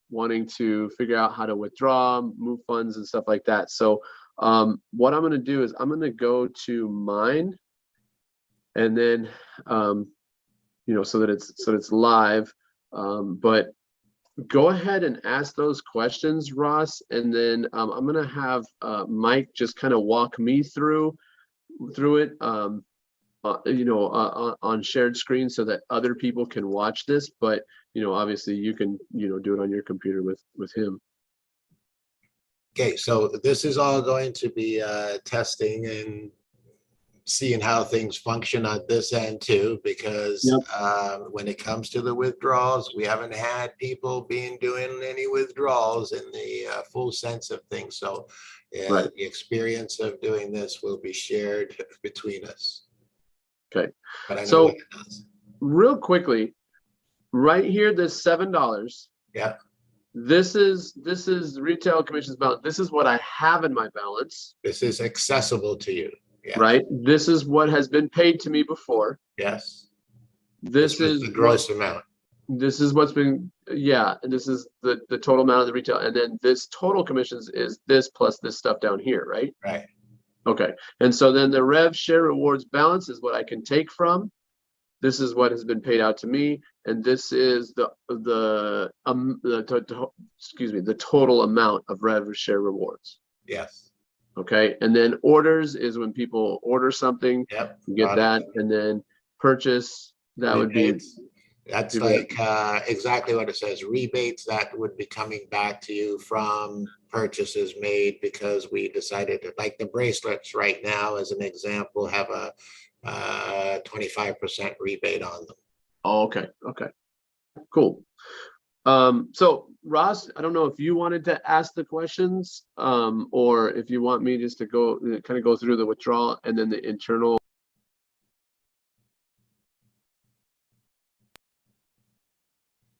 wanting to figure out how to withdraw, move funds and stuff like that. So what I'm going to do is I'm going to go to mine, and then so that it's live. But go ahead and ask those questions, Ross, and then I'm going to have Mike just kind of walk me through it, on shared screen so that other people can watch this. But obviously you can do it on your computer with him. Okay, so this is all going to be testing and seeing how things function on this end too, because when it comes to the withdrawals, we haven't had people doing any withdrawals in the full sense of things. So the experience of doing this will be shared between us. Okay. But I know so what it does. Real quickly, right here, this $7. Yeah. This is retail commissions balance. This is what I have in my balance. This is accessible to you. Yes. Right. This is what has been paid to me before. Yes. This is the gross amount. This is what's been, and this is the total amount of the retail. And then this total commissions is this plus this stuff down here, right? Right. Okay. And so then the rev share rewards balance is what I can take from. This is what has been paid out to me, and this is the total amount of rev share rewards. Yes. Okay, and then orders is when people order something. Yep. You get that, and then purchase, that would be. That's like exactly what it says. Rebates that would be coming back to you from purchases made because we decided to, like the bracelets right now, as an example, have a 25% rebate on them. Oh, okay. Okay. Cool. So Ross, I don't know if you wanted to ask the questions, or if you want me just to go through the withdrawal and then the internal.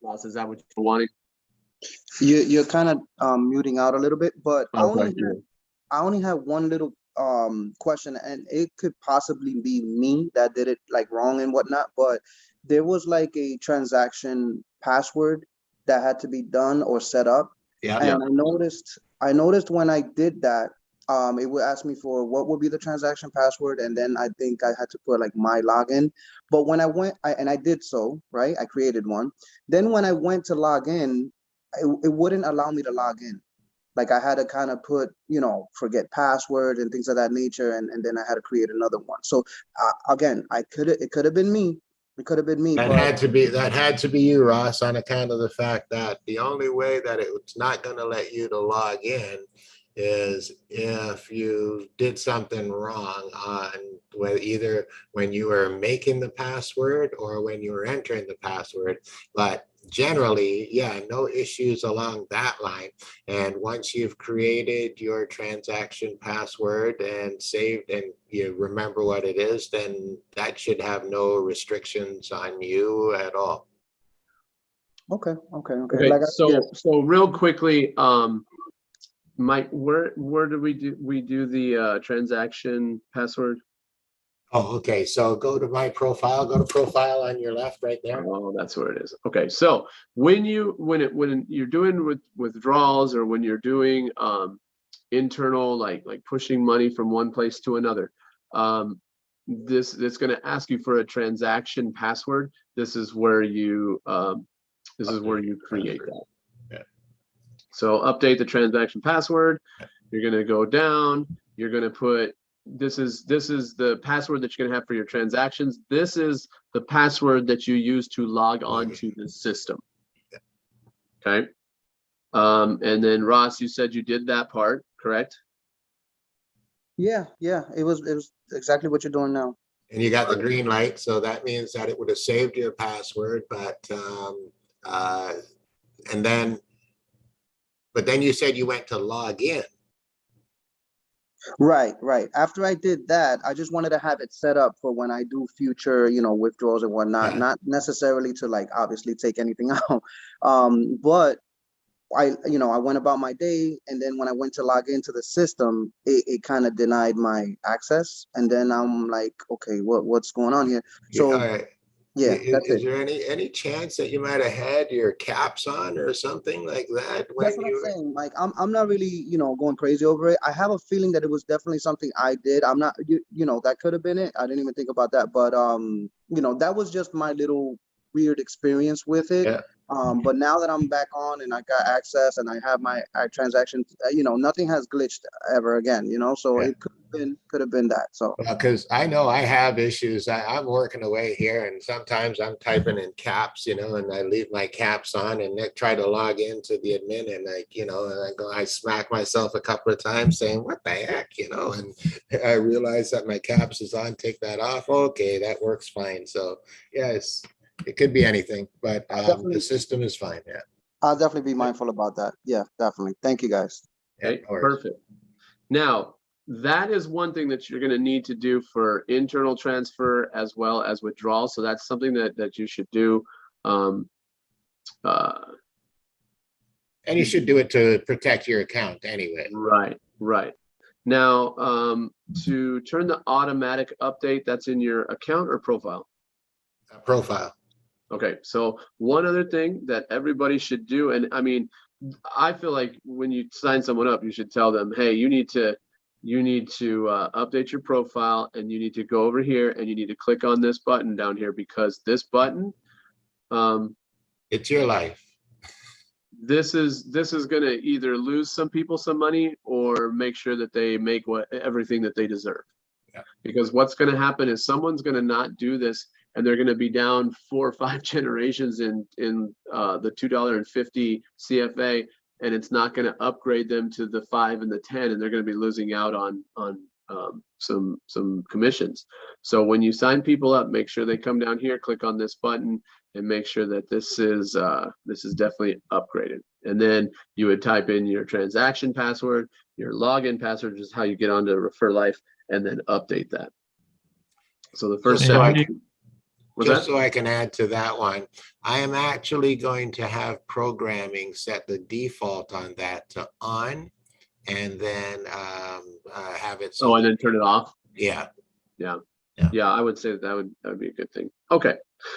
Ross, is that what you're wanting? You're kind of muting out a little bit, but Okay. I only have one little question, and it could possibly be me that did it like wrong and whatnot, but there was like a transaction password that had to be done or set up, Yeah. And I noticed when I did that, it would ask me for what would be the transaction password, and then I think I had to put like my login. But when I did so, right? I created one. Then when I went to log in, it wouldn't allow me to log in. Like I had to kind of put, forget password and things of that nature, and then I had to create another one. So again, it could have been me. It could have been me, That but had to be you, Ross, on account of the fact that the only way that it's not going to let you to log in is if you did something wrong on either when you were making the password or when you were entering the password. But generally, yeah, no issues along that line. And once you've created your transaction password and saved and you remember what it is, then that should have no restrictions on you at all. okay. Okay, Like, so real quickly, Mike, where do we do the transaction password? Oh, okay. So go to my profile, go to profile on your left right there. Oh, that's where it is. Okay, so when you're doing withdrawals, or when you're doing internal, like pushing money from one place to another, this it's going to ask you for a transaction password. This is where you create that. Yeah. So update the transaction password. You're going to go down. You're going to put, this is the password that you're going to have for your transactions. This is the password that you use to log on to the system. Okay. And then Ross, you said you did that part, correct? yeah. It was exactly what you're doing now. And you got the green light, so that means that it would have saved your password, but then you said you went to log in. Right. After I did that, I just wanted to have it set up for when I do future, withdrawals and whatnot, Yeah. not necessarily to like obviously take anything out. But I went about my day, and then when I went to log into the system, it kind of denied my access. And then I'm like, okay, what's going on here? So All right. yeah, that's Is it. there any chance that you might have had your caps on or something like that That's when what I'm you? saying. Like I'm not really, going crazy over it. I have a feeling that it was definitely something I did. I'm not, that could have been it. I didn't even think about that. But that was just my little weird experience with it. Yeah. But now that I'm back on and I got access and I have my transactions, nothing has glitched ever again, so Yeah. it could have been that. So Because I know I have issues. I'm working away here, and sometimes I'm typing in caps, and I leave my caps on, and try to log into the admin, and I smack myself a couple of times, saying, "What the heck," and I realize that my caps is on. Take that off. Okay, that works fine. So yes, it could be anything, but the system is fine. Yeah. I'll definitely be mindful about that. Yeah, definitely. Thank you guys. Okay, perfect. Now, that is one thing that you're going to need to do for internal transfer as well as withdrawal. So that's something that you should do. And you should do it to protect your account anyway. Right. Now, to turn the automatic update, that's in your account or profile? Profile. Okay, so one other thing that everybody should do, and I mean, I feel like when you sign someone up, you should tell them, hey, you need to update your profile, and you need to go over here and you need to click on this button down here, because this button, it's your life. This is going to either lose some people some money or make sure that they make everything that they deserve. Yeah. Because what's going to happen is someone's going to not do this, and they're going to be down 4 or 5 generations in the $2.50 CFA, and it's not going to upgrade them to the 5 and the 10, and they're going to be losing out on some commissions. So when you sign people up, make sure they come down here, click on this button, and make sure that this is definitely upgraded. And then you would type in your transaction password, your login password, which is how you get onto Refer Life, and then update that. So the first step. So I can add to that one, I am actually going to have programming set the default on that to on, and then have it. So and then turn it off. Yeah. I would say that would be a good thing. Okay,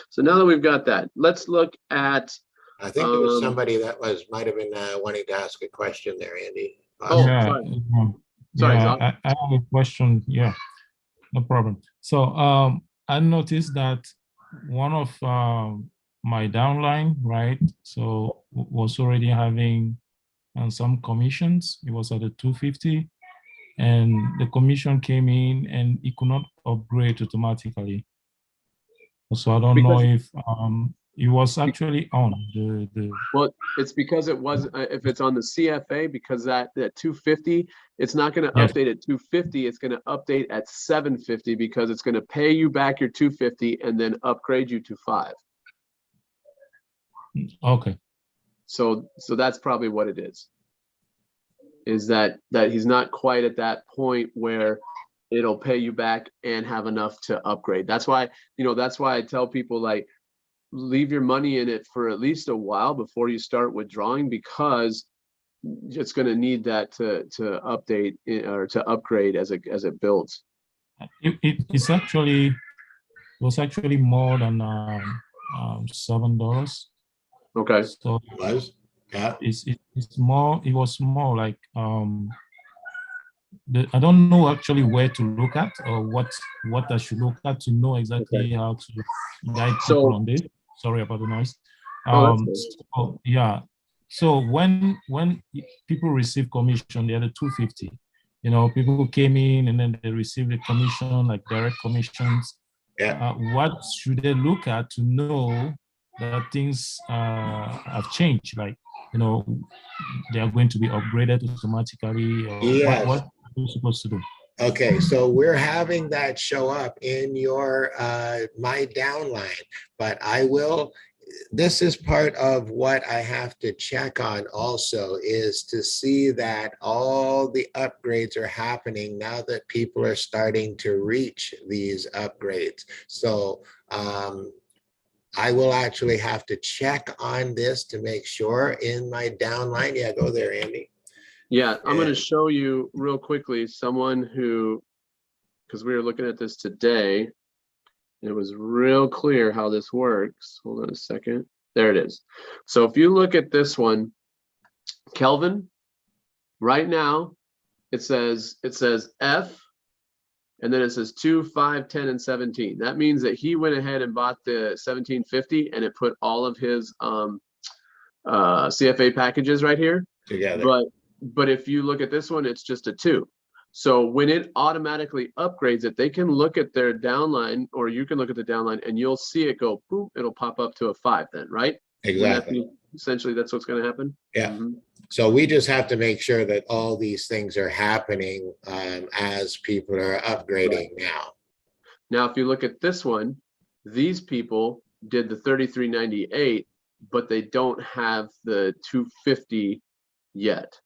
so now that we've got that, let's look at I think there was Um, somebody that might have been wanting to ask a question there, Andy. Oh, Yeah, sorry. Sorry, yeah, Zal. I have a question. Yeah, no problem. So I noticed that one of my downline, right, so was already having some commissions. It was at a 250, and the commission came in and it could not upgrade automatically. So I don't know Because if it was actually on the Well, it's because it was if it's on the CFA, because that 250, it's not going to Yes. update at 250. It's going to update at 750 because it's going to pay you back your 250 and then upgrade you to 5. Okay. So that's probably what it is. Is that he's not quite at that point where it'll pay you back and have enough to upgrade. That's why, that's why I tell people, like, leave your money in it for at least a while before you start withdrawing, because it's going to need that to update or to upgrade as it builds. It's actually was actually more than $7. Okay. So Was? Yeah. it's more. It was more like I don't know actually where to look at or what I should look at to know exactly how to guide people on this. Sorry about the noise. That's good. So, yeah. So when people receive commission, the other 250, people came in and then they received a commission, like direct commissions. Yeah. What should they look at to know that things have changed? Like, they are going to be upgraded automatically, or Yes. what are you supposed to do? Okay, so we're having that show up in your my downline, but this is part of what I have to check on also, is to see that all the upgrades are happening now that people are starting to reach these upgrades. So I will actually have to check on this to make sure in my downline. Yeah, go there, Andy. Yeah, I'm going to show you real quickly someone who, because we were looking at this today, and it was real clear how this works. Hold on a second. There it is. So if you look at this one, Kelvin, right now, it says F, and then it says 2, 5, 10, and 17. That means that he went ahead and bought the 1750 and it put all of his CFA packages right here Together. But if you look at this one, it's just a 2. So when it automatically upgrades it, they can look at their downline, or you can look at the downline, and you'll see it go boop, it'll pop up to a 5 then, right? Exactly. Essentially, that's what's going to happen. Yeah. Mm-hmm. So we just have to make sure that all these things are happening as people are upgrading now. Now, if you look at this one, these people did the 3398, but they don't have the 250 yet.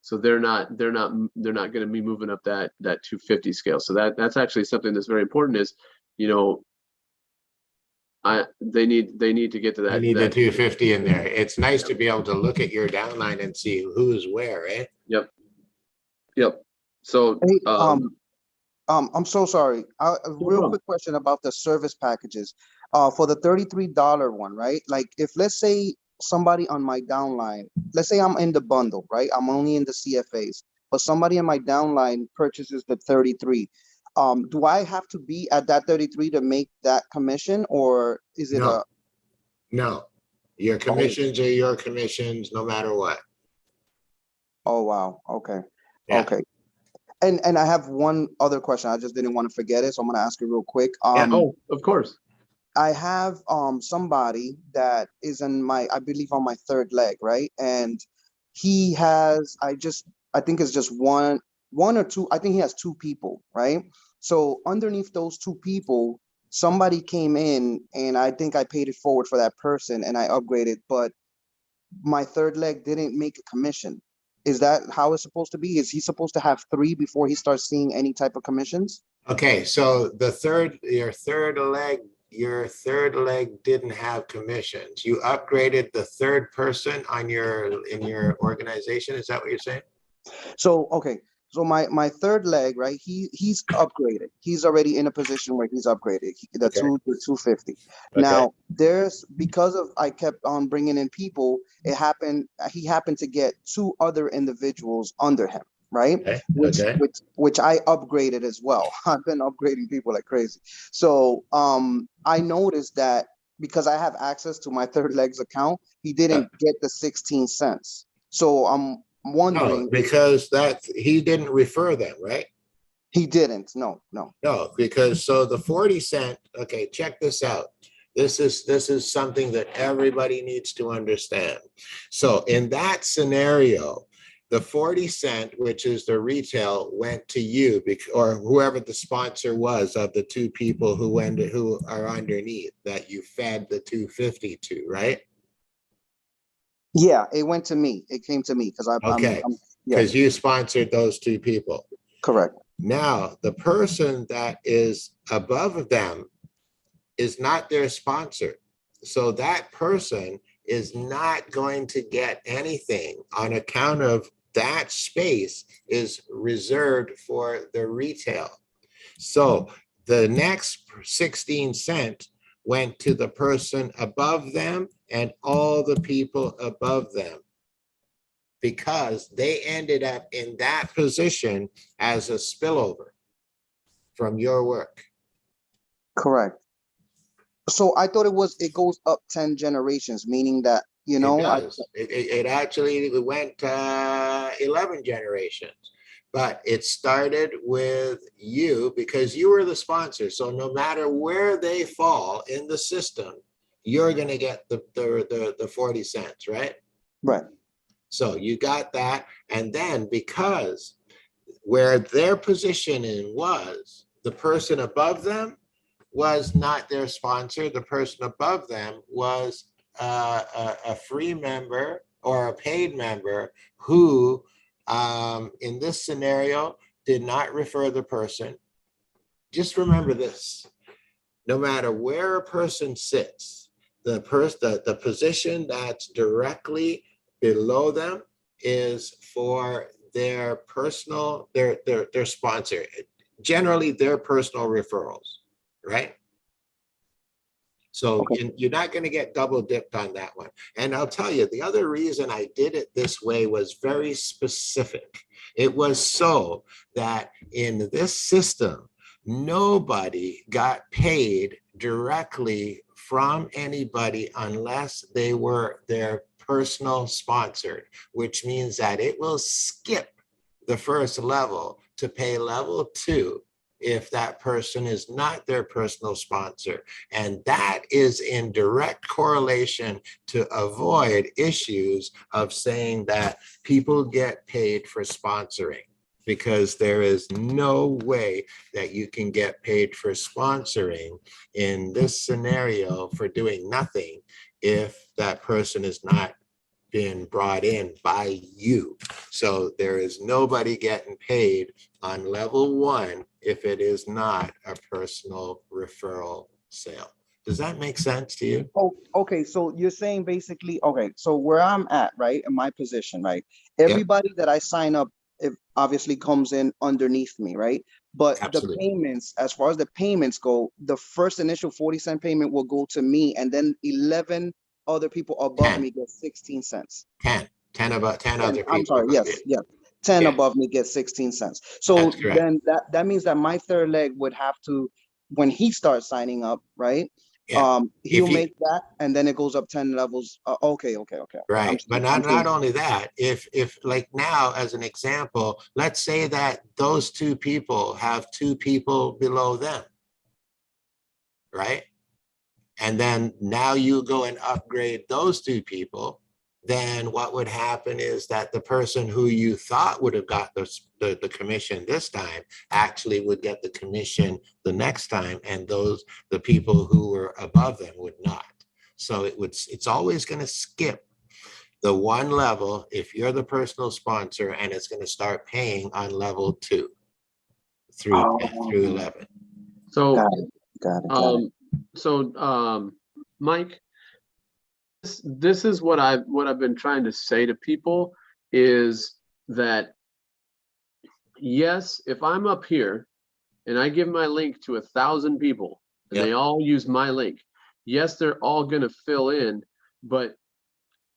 So they're not going to be moving up that 250 scale. So that's actually something that's very important, is, they need to get to that. I need the 250 in there. It's nice to be able to look at your downline and see who's where, eh? Yep. So hey, I'm so sorry. A real quick question about the service packages. For the $33 one, right? Like, if let's say somebody on my downline, let's say I'm in the bundle, right? I'm only in the CFAs, but somebody in my downline purchases the 33. Do I have to be at that 33 to make that commission, or is it No, your commissions are your commissions no matter what. Oh, wow. Okay. Yeah. Okay. And I have one other question. I just didn't want to forget it, so I'm going to ask it real quick. Oh, of course. I have somebody that is I believe on my third leg, right? And he has, I think it's just one or two. I think he has 2 people, right? So underneath those 2 people, somebody came in, and I think I paid it forward for that person and I upgraded, but my third leg didn't make a commission. Is that how it's supposed to be? Is he supposed to have 3 before he starts seeing any type of commissions? Okay, so your third leg didn't have commissions. You upgraded the third person in your organization. Is that what you're saying? So, okay. So my third leg, right? He's upgraded. He's already in a position where he's upgraded. The Okay. 250. Okay. Now there's because of I kept on bringing in people. It happened. He happened to get two other individuals under him, right? Okay. Which Okay. which I upgraded as well. I've been upgrading people like crazy. So I noticed that because I have access to my third legs account, he didn't get the 16 cents. So I'm No, wondering. because he didn't refer them, right? He didn't. No. No, because so the 40 cent, okay, check this out. This is something that everybody needs to understand. So in that scenario, the 40 cent, which is the retail, went to you or whoever the sponsor was of the two people who are underneath that you fed the 250 to, right? Yeah, it went to me. It came to me because Okay, yeah, because you sponsored those two people. correct. Now, the person that is above them is not their sponsor. So that person is not going to get anything on account of that space is reserved for the retail. So the next 16 cent went to the person above them and all the people above them, because they ended up in that position as a spillover from your work. Correct. So I thought it goes up 10 generations, meaning that, you know, It does. It actually went 11 generations, but it started with you because you were the sponsor. So no matter where they fall in the system, you're going to get the 40 cents, right? right. So you got that. And then because where their positioning was, the person above them was not their sponsor. The person above them was a free member or a paid member who, in this scenario, did not refer the person. Just remember this: no matter where a person sits, the position that's directly below them is for their personal, their sponsor, generally their personal referrals, right? So Okay. you're not going to get double dipped on that one. And I'll tell you, the other reason I did it this way was very specific. It was so that in this system, nobody got paid directly from anybody unless they were their personal sponsored, which means that it will skip the first level to pay level 2 if that person is not their personal sponsor. And that is in direct correlation to avoid issues of saying that people get paid for sponsoring, because there is no way that you can get paid for sponsoring in this scenario for doing nothing if that person is not been brought in by you. So there is nobody getting paid on level 1 if it is not a personal referral sale. Does that make sense to you? Oh, okay. So you're saying basically, okay, so where I'm at, right, in my position, right? Yep. Everybody that I sign up, it obviously comes in underneath me, right? But Absolutely. the payments, as far as the payments go, the first initial 40-cent payment will go to me, and then 11 other people above 10. me get 16 cents. 10 about 10 10, other I'm people. sorry, yes, yeah. 10 Yeah. above me gets 16 cents. So That's correct. then that means that my third leg would have to, when he starts signing up, right? Yeah. He'll If you, make that, and then it goes up 10 levels. Okay. right, but not only that, if like now, as an example, let's say that those two people have two people below them, right? And then now you go and upgrade those two people, then what would happen is that the person who you thought would have got the commission this time actually would get the commission the next time, and the people who were above them would not. So it's always going to skip the one level if you're the personal sponsor, and it's going to start paying on level 2 through 11. So, Got it. Mike, this is what I've been trying to say to people is that yes, if I'm up here and I give my link to 1,000 people and Yep. they all use my link, yes, they're all going to fill in, but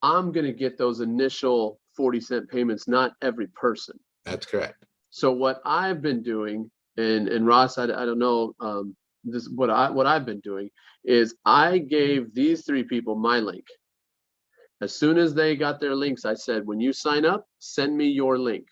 I'm going to get those initial 40-cent payments, not every person. That's correct. So what I've been doing, and Ross, I don't know, this what I've been doing is I gave these 3 people my link. As soon as they got their links, I said, when you sign up, send me your link.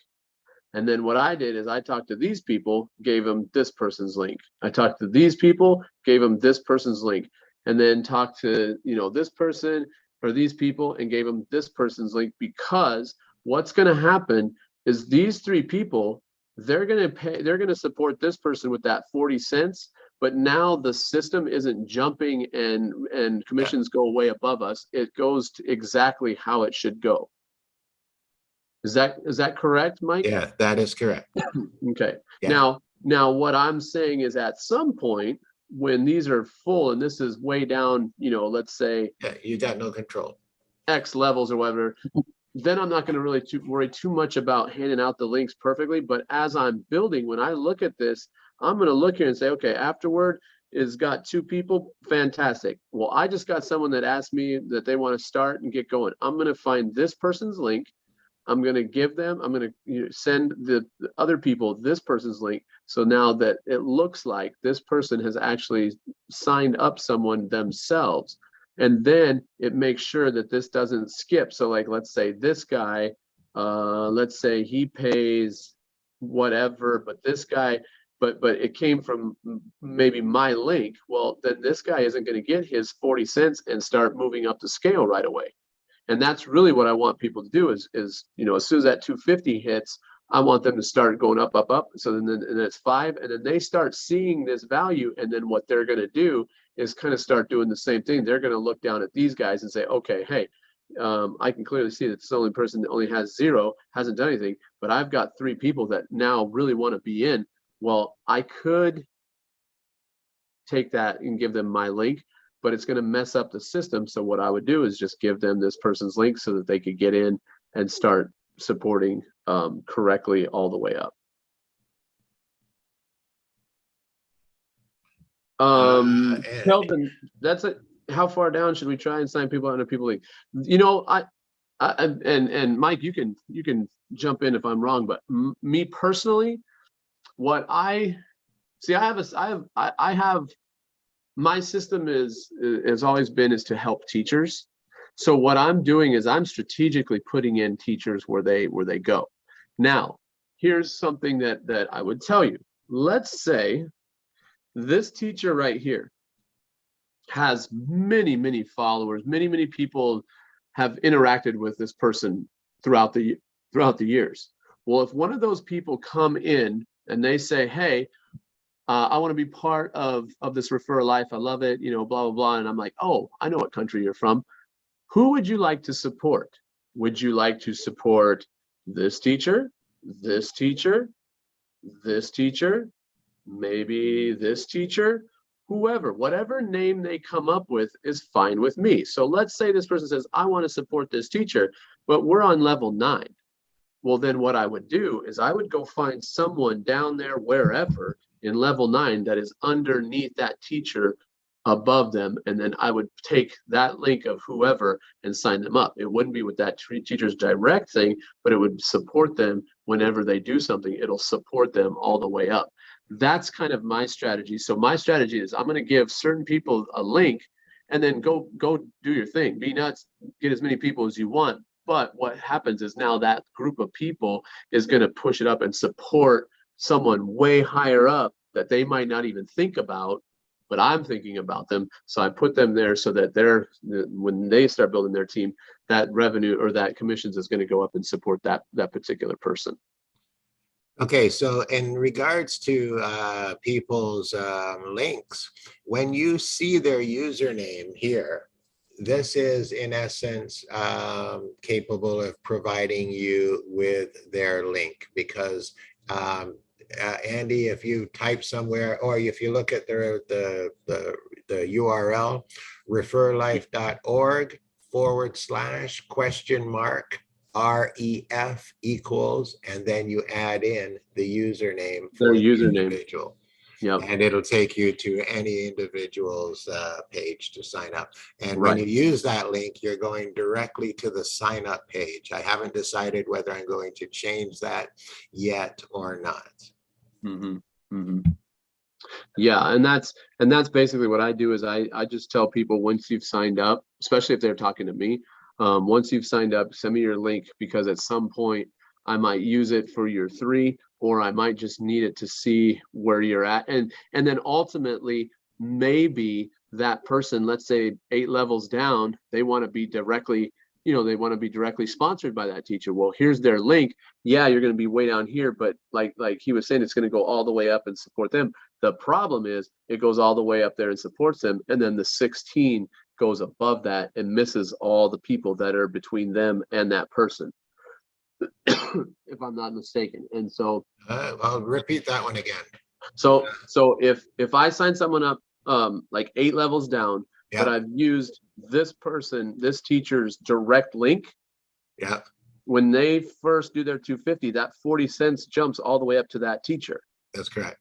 And then what I did is I talked to these people, gave them this person's link. I talked to these people, gave them this person's link, and then talked to, this person or these people and gave them this person's link, because what's going to happen is these 3 people, they're going to support this person with that 40 cents. But now the system isn't jumping and commissions go way above us. It goes to exactly how it should go. Is that correct, Mike? Yeah, that is correct. Okay. Yeah. Now what I'm saying is at some point when these are full and this is way down, let's say Yeah, you got no control. X levels or whatever, then I'm not going to really worry too much about handing out the links perfectly. But as I'm building, when I look at this, I'm going to look here and say, okay, afterward is got 2 people. Fantastic. Well, I just got someone that asked me that they want to start and get going. I'm going to find this person's link. I'm going to give them, I'm going to send the other people this person's link. So now that it looks like this person has actually signed up someone themselves. And then it makes sure that this doesn't skip. So like, let's say this guy, let's say he pays whatever, but this guy, but it came from maybe my link. Well, then this guy isn't going to get his 40 cents and start moving up the scale right away. And that's really what I want people to do is as soon as that 250 hits, I want them to start going up. So then it's 5, and then they start seeing this value. And then what they're going to do is kind of start doing the same thing. They're going to look down at these guys and say, okay, hey, I can clearly see that this only person that only has 0 hasn't done anything, but I've got 3 people that now really want to be in. Well, I could take that and give them my link, but it's going to mess up the system. So what I would do is just give them this person's link so that they could get in and start supporting correctly all the way up. Kelvin, that's it. How far down should we try and sign people out into people link? And Mike, you can jump in if I'm wrong, but me personally, what I see, I have my system has always been is to help teachers. So what I'm doing is I'm strategically putting in teachers where they go. Now, here's something that I would tell you. Let's say this teacher right here has many followers, many people have interacted with this person throughout the years. Well, if one of those people come in and they say, hey, I want to be part of this Refer Life. I love it, blah, blah, blah. And I'm like, oh, I know what country you're from. Who would you like to support? Would you like to support this teacher, this teacher, this teacher, maybe this teacher, whoever, whatever name they come up with is fine with me. So let's say this person says, I want to support this teacher, but we're on level 9. Well, then what I would do is I would go find someone down there, wherever, in level 9 that is underneath that teacher above them. And then I would take that link of whoever and sign them up. It wouldn't be with that teacher's direct thing, but it would support them whenever they do something. It'll support them all the way up. That's kind of my strategy. So my strategy is I'm going to give certain people a link and then go do your thing. Be nuts, get as many people as you want. But what happens is now that group of people is going to push it up and support someone way higher up that they might not even think about, but I'm thinking about them. So I put them there so that when they start building their team, that revenue or that commissions is going to go up and support that particular person. Okay, so in regards to people's links, when you see their username here, this is in essence capable of providing you with their link, because Andy, if you type somewhere, or if you look at the URL, referlife.org /? ref equals, and then you add in the username Their for the username. individual. Yep. And it'll take you to any individual's page to sign up. And when Right. you use that link, you're going directly to the sign up page. I haven't decided whether I'm going to change that yet or not. Mm-hmm. Mm-hmm. Yeah, and that's basically what I do is I just tell people once you've signed up, especially if they're talking to me, once you've signed up, send me your link, because at some point I might use it for your 3, or I might just need it to see where you're at. And then ultimately, maybe that person, let's say 8 levels down, they want to be directly, they want to be directly sponsored by that teacher. Well, here's their link. Yeah, you're going to be way down here, but like he was saying, it's going to go all the way up and support them. The problem is it goes all the way up there and supports them, and then the 16 goes above that and misses all the people that are between them and that person, if I'm not mistaken. And so I'll repeat that one again. So if I sign someone up like 8 levels down, Yeah. but I've used this teacher's direct link, Yeah, when they first do their 250, that 40 cents jumps all the way up to that teacher. that's correct.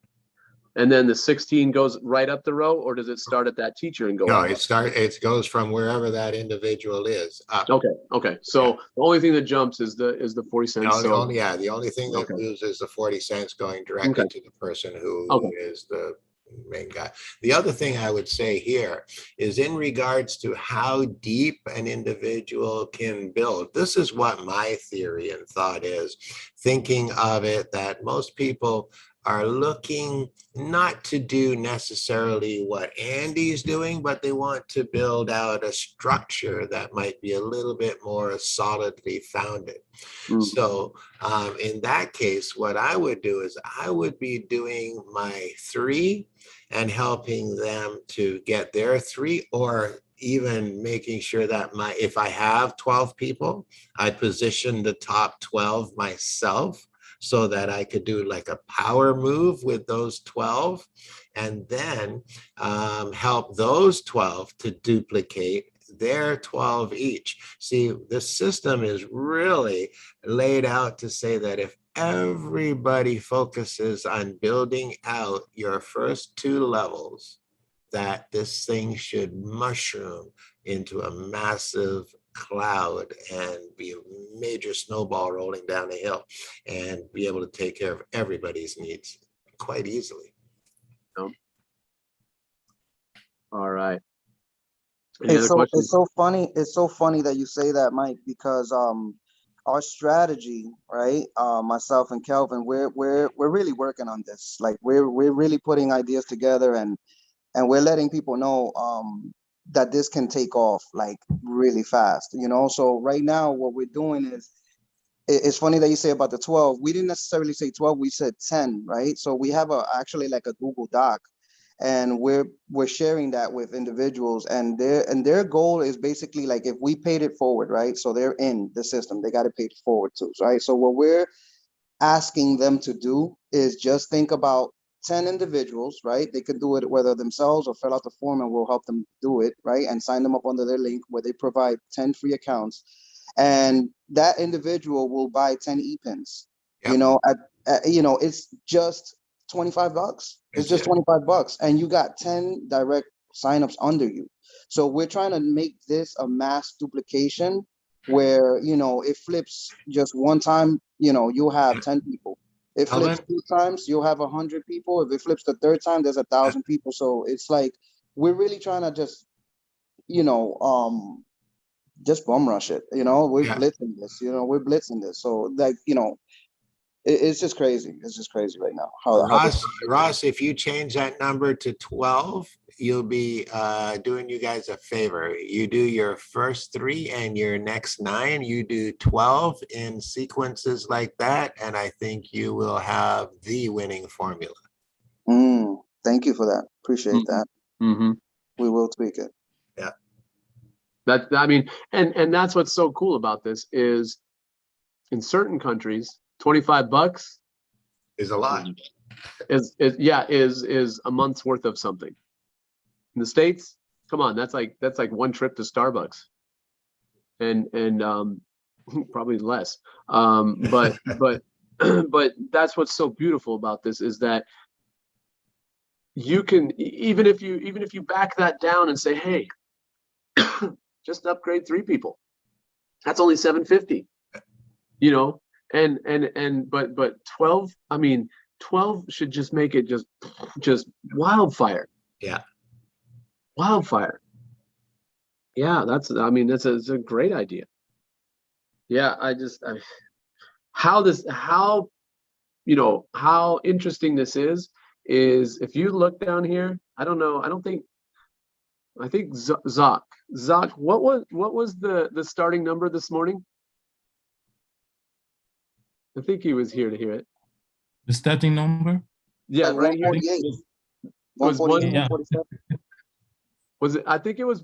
And then the 16 goes right up the row, or does it start at that teacher and go No, up? it goes from wherever that individual is up. Okay. So Yeah. the only thing that jumps is the 40 cents. No, So the only thing that Okay. moves is the 40 cents going directly Okay. to the person who Okay. is the main guy. The other thing I would say here is in regards to how deep an individual can build. This is what my theory and thought is, thinking of it that most people are looking not to do necessarily what Andy's doing, but they want to build out a structure that might be a little bit more solidly founded. Mm. So in that case, what I would do is I would be doing my 3 and helping them to get their 3, or even making sure that if I have 12 people, I position the top 12 myself, so that I could do like a power move with those 12, and then help those 12 to duplicate their 12 each. See, the system is really laid out to say that if everybody focuses on building out your first 2 levels, that this thing should mushroom into a massive cloud and be a major snowball rolling down the hill, and be able to take care of everybody's needs quite easily. All right. Any other It's so questions? it's so funny. It's so funny that you say that, Mike, because our strategy, right? Myself and Kelvin, we're really working on this. Like we're really putting ideas together, and we're letting people know that this can take off like really fast. So right now what we're doing is, it's funny that you say about the 12. We didn't necessarily say 12, we said 10, right? So we have actually like a Google Doc, and we're sharing that with individuals, and their goal is basically like, if we paid it forward, right? So they're in the system, they got to pay it forward too, right? So what we're asking them to do is just think about 10 individuals, right? They could do it whether themselves or fill out the form, and we'll help them do it, right? And sign them up under their link where they provide 10 free accounts. And that individual will buy 10 e-pins. Yep. It's just $25. It's just $25, and you got 10 direct signups under you. So we're trying to make this a mass duplication where, it flips just one time, you'll have 10 people. It flips 2 times, you'll have 100 people. If it flips the 3rd time, there's 1,000 people. So it's like, we're really trying to just, just bum rush it. We're blitzing this, we're blitzing this. So like, it's just crazy. It's just crazy right now. Ross, if you change that number to 12, you'll be doing you guys a favor. You do your first 3 and your next 9, you do 12 in sequences like that, and I think you will have the winning formula. Thank you for that. Appreciate that. Mm-hmm. We will tweak it. Yeah. And that's what's so cool about this is, in certain countries, $25 is a lot. Is a month's worth of something. In the States, come on, that's like one trip to Starbucks. And probably less. But but that's what's so beautiful about this is that you can, even if you back that down and say, hey, just upgrade 3 people, that's only 750, you know, but 12, I mean, 12 should just make it just wildfire. Yeah. Wildfire. Yeah, that's a great idea. Yeah, how interesting this is if you look down here, I don't know, I think Zoc, what was the starting number this morning? I think he was here to hear it. The starting number? Yeah, Like right here. 148. Was 148, Yeah. 147. Was it? I think it was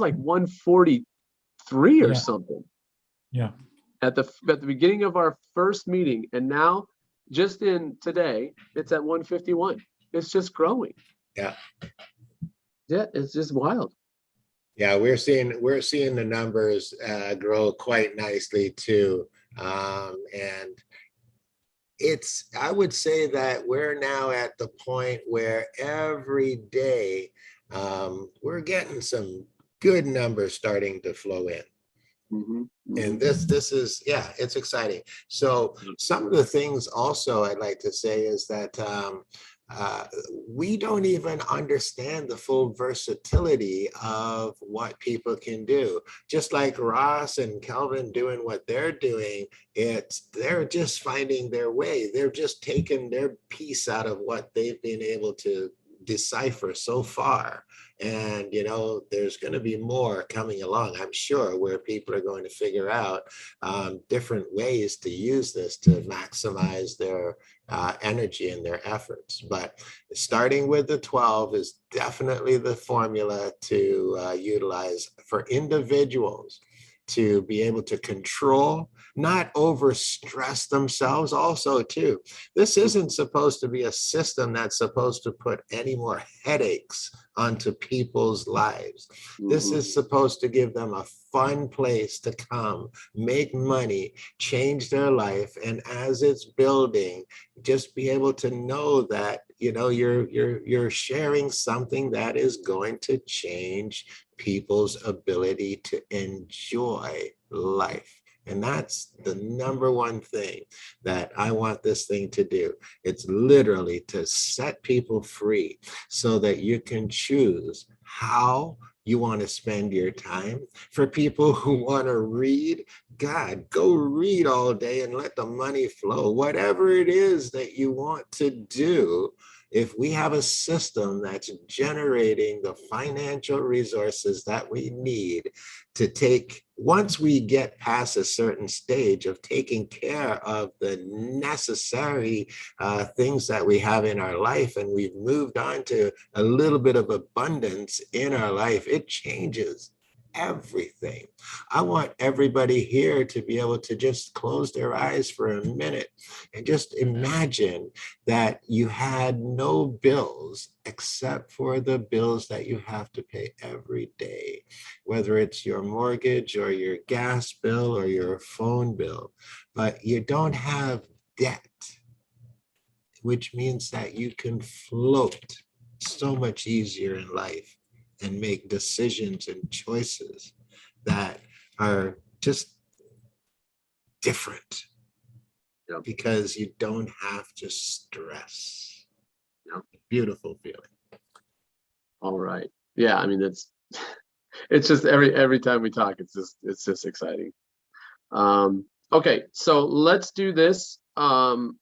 like 143 or Yeah. something Yeah. at the beginning of our first meeting, and now just in today it's at 151. It's just growing. Yeah. Yeah, it's just wild. Yeah, we're seeing the numbers grow quite nicely too, and I would say that we're now at the point where every day we're getting some good numbers starting to flow in. And this is, yeah, it's exciting. So some of the things also I'd like to say is that we don't even understand the full versatility of what people can do. Just like Ross and Kelvin doing what they're doing, they're just finding their way. They're just taking their piece out of what they've been able to decipher so far. And, there's going to be more coming along, I'm sure, where people are going to figure out different ways to use this to maximize their energy and their efforts. But starting with the 12 is definitely the formula to utilize for individuals to be able to control, not overstress themselves also too. This isn't supposed to be a system that's supposed to put any more headaches onto people's lives. This is supposed to give them a fun place to come, make money, change their life, and as it's building, just be able to know that you're sharing something that is going to change people's ability to enjoy life. And that's the number one thing that I want this thing to do. It's literally to set people free so that you can choose how you want to spend your time. For people who want to read, God, go read all day and let the money flow. Whatever it is that you want to do, if we have a system that's generating the financial resources that we need to take, once we get past a certain stage of taking care of the necessary things that we have in our life, and we've moved on to a little bit of abundance in our life, it changes everything. I want everybody here to be able to just close their eyes for a minute and just imagine that you had no bills except for the bills that you have to pay every day, whether it's your mortgage or your gas bill or your phone bill, but you don't have debt, which means that you can float so much easier in life and make decisions and choices that are just different. Yep. Because you don't have to stress. Yep. Beautiful feeling. All right. Yeah, I mean, it's just every time we talk, it's just exciting. Okay, so let's do this. I'm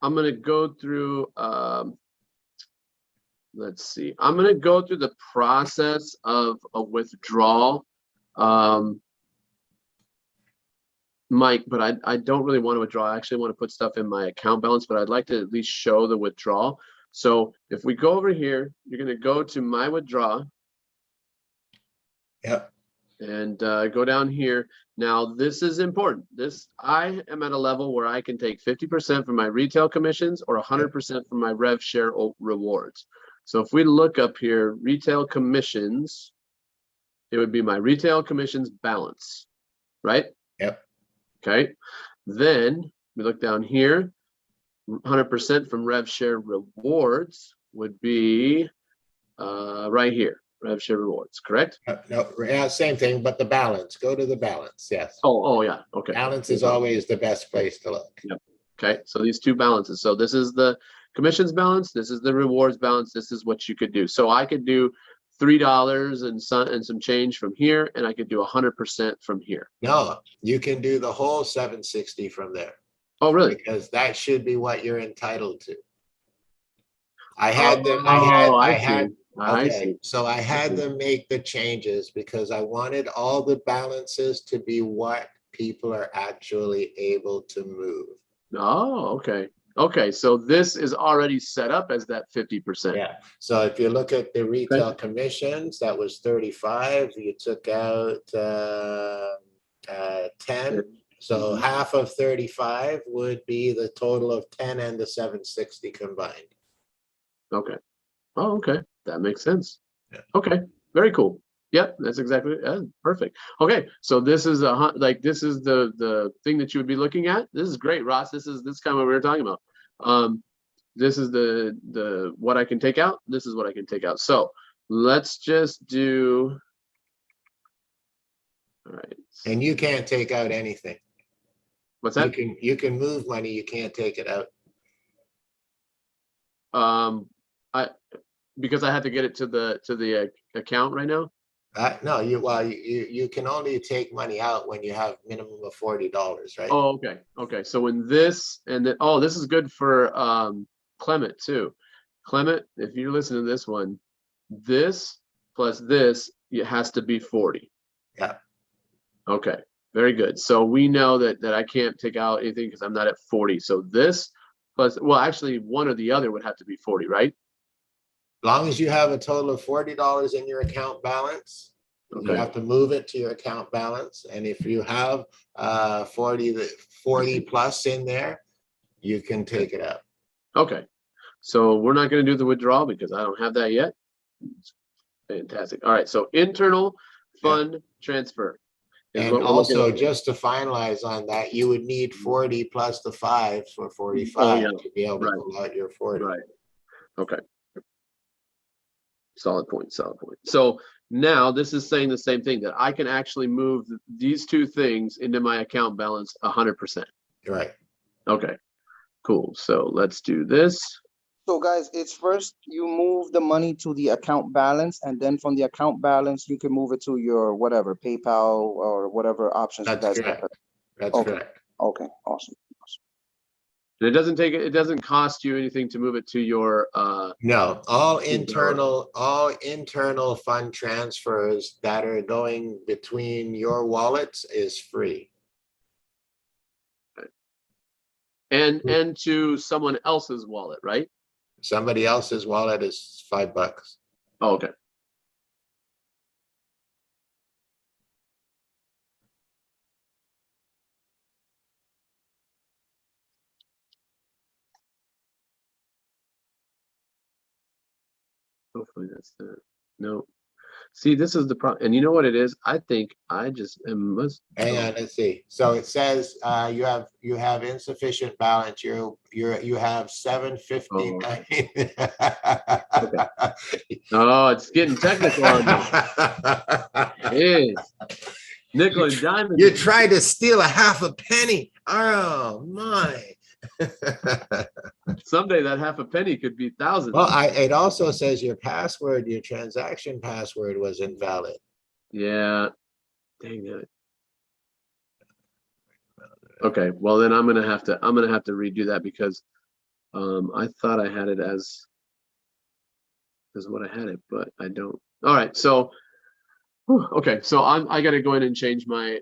gonna go through let's see. I'm going to go through the process of a withdrawal, Mike, but I don't really want to withdraw. I actually want to put stuff in my account balance, but I'd like to at least show the withdrawal. So if we go over here, you're going to go to my withdraw. Yep. And go down here. Now, this is important. I am at a level where I can take 50% from my retail commissions or 100% from my rev share rewards. So if we look up here, retail commissions, it would be my retail commissions balance, right? Yep. Okay, then we look down here, 100% from rev share rewards would be right here, rev share rewards, correct? No, yeah, same thing, but the balance, go to the balance, yes. Oh yeah, okay. Balance is always the best place to look. Yep. Okay, so these two balances. So this is the commissions balance, this is the rewards balance, this is what you could do. So I could do $3 and some change from here, and I could do 100% from here. No, you can do the whole 760 from there. Oh, really? Because that should be what you're entitled to. I had them make the changes because I wanted all the balances to be what people are actually able to move. Oh, okay. Okay, so this is already set up as that 50%. Yeah. So if you look at the retail commissions, that was 35. You took out 10. So half of 35 would be the total of 10 and the 760 combined. Okay. Oh, okay. That makes sense. Yeah. Okay. Very cool. Yep, that's exactly perfect. Okay, so this is this is the thing that you would be looking at. This is great, Ross. This is kind of what we were talking about. This is the what I can take out. This is what I can take out. So let's just do. All right. And you can't take out anything. What's that? You can move money. You can't take it out. Because I have to get it to the account right now. No, you can only take money out when you have minimum of $40, right? Oh, okay. Okay. So when this and then, oh, this is good for Clement too. Clement, if you listen to this one, this plus this, it has to be 40. Yeah. Okay. Very good. So we know that I can't take out anything because I'm not at 40. So this plus, well, actually one or the other would have to be 40, right? As long as you have a total of $40 in your account balance, you have to move it to your account balance. And if you have 40 plus in there, you can take it out. Okay. So we're not going to do the withdrawal because I don't have that yet. Fantastic. All right. So internal fund transfer. And also, just to finalize on that, you would need 40 plus the 5 for 45 to be able to pull out your 40. Right. Okay. Solid point. Solid point. So now this is saying the same thing, that I can actually move these two things into my account balance 100%. Right. Okay. Cool. So let's do this. So guys, it's first you move the money to the account balance, and then from the account balance, you can move it to your whatever, PayPal or whatever options you guys have. That's correct. Okay, awesome. And it doesn't cost you anything to move it to your no, all internal fund transfers that are going between your wallets is free. And to someone else's wallet, right? Somebody else's wallet is $5. Oh, okay. Hopefully that's the no. See, this is the problem, and you know what it is? I think I just must. Hang on, let's see. So it says you have insufficient balance. You have 759. Oh, it's getting technical on me. It is. Nickel and diamond. You tried to steal a half a penny. Oh my. Someday that half a penny could be thousands. Well, it also says your transaction password was invalid. Yeah. Dang it. Okay, well then I'm gonna have to redo that because I thought I had it as what I had it, but I don't. All right, so okay, so I gotta go in and change my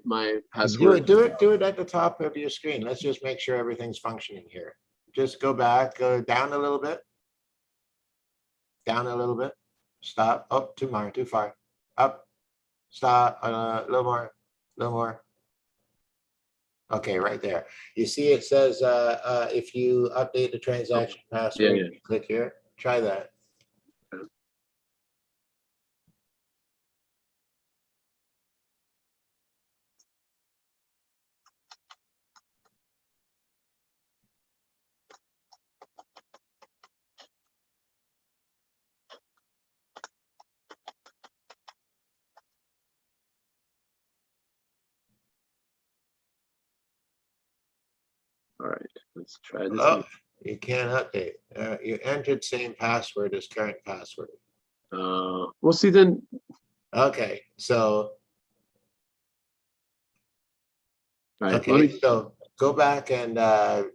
password. Do it at the top of your screen. Let's just make sure everything's functioning here. Just go back, go down a little bit. Down a little bit. Stop. Oh, too far. Up. Stop. A little more. Okay, right there. You see it says if you update the transaction password, you click here. Try that. All right, let's try this. Oh, you can't update. You entered same password as current password. We'll see then. Okay, so, All right, okay, let me. so go back and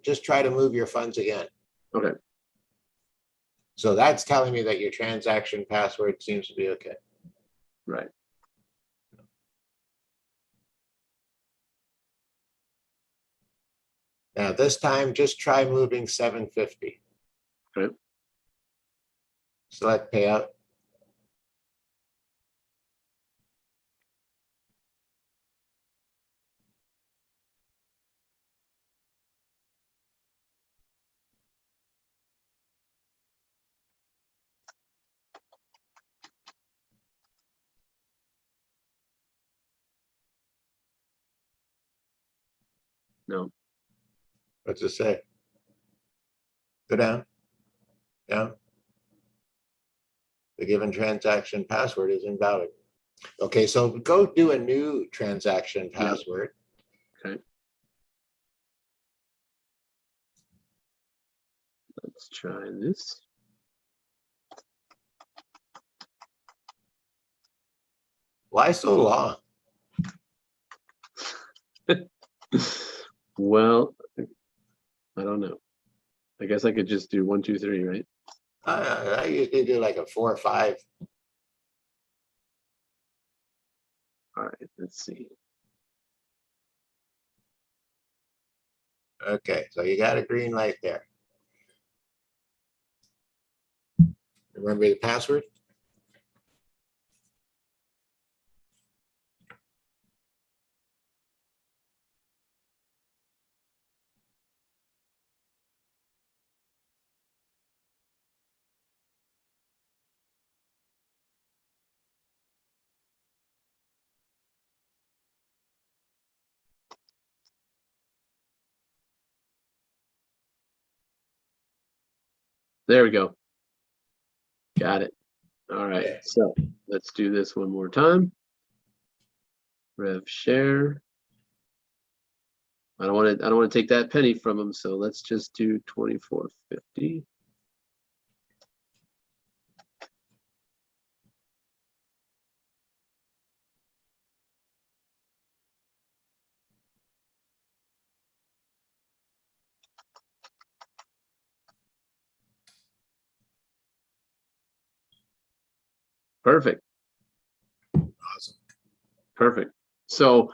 just try to move your funds again. Okay. So that's telling me that your transaction password seems to be okay. Right. Now this time, just try moving 750. Okay. Select payout. No. What's it say? Go down. Down. The given transaction password is invalid. Okay, so go do a new transaction password. Okay. Let's try this. Why so long? Well, I don't know. I guess I could just do 1, 2, 3, right? I usually do like a 4 or 5. All right, let's see. Okay, so you got a green light there. Remember the password? There we go. Got it. All right, Okay. so let's do this one more time. Rev share. I don't want to take that penny from them, so let's just do 24.50. Perfect. Awesome. Perfect. So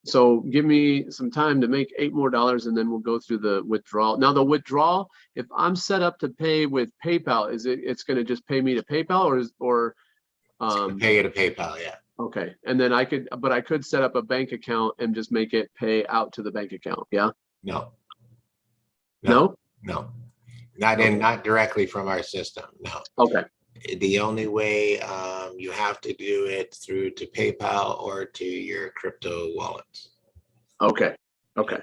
so give me some time to make $8 more, and then we'll go through the withdrawal. Now the withdrawal, if I'm set up to pay with PayPal, it's going to just pay me to PayPal, or Pay you to PayPal, yeah. okay. And then I could set up a bank account and just make it pay out to the bank account. Yeah. No. No. No. Okay. Not directly from our system. No. Okay. The only way you have to do it through to PayPal or to your crypto wallets. Okay. Okay.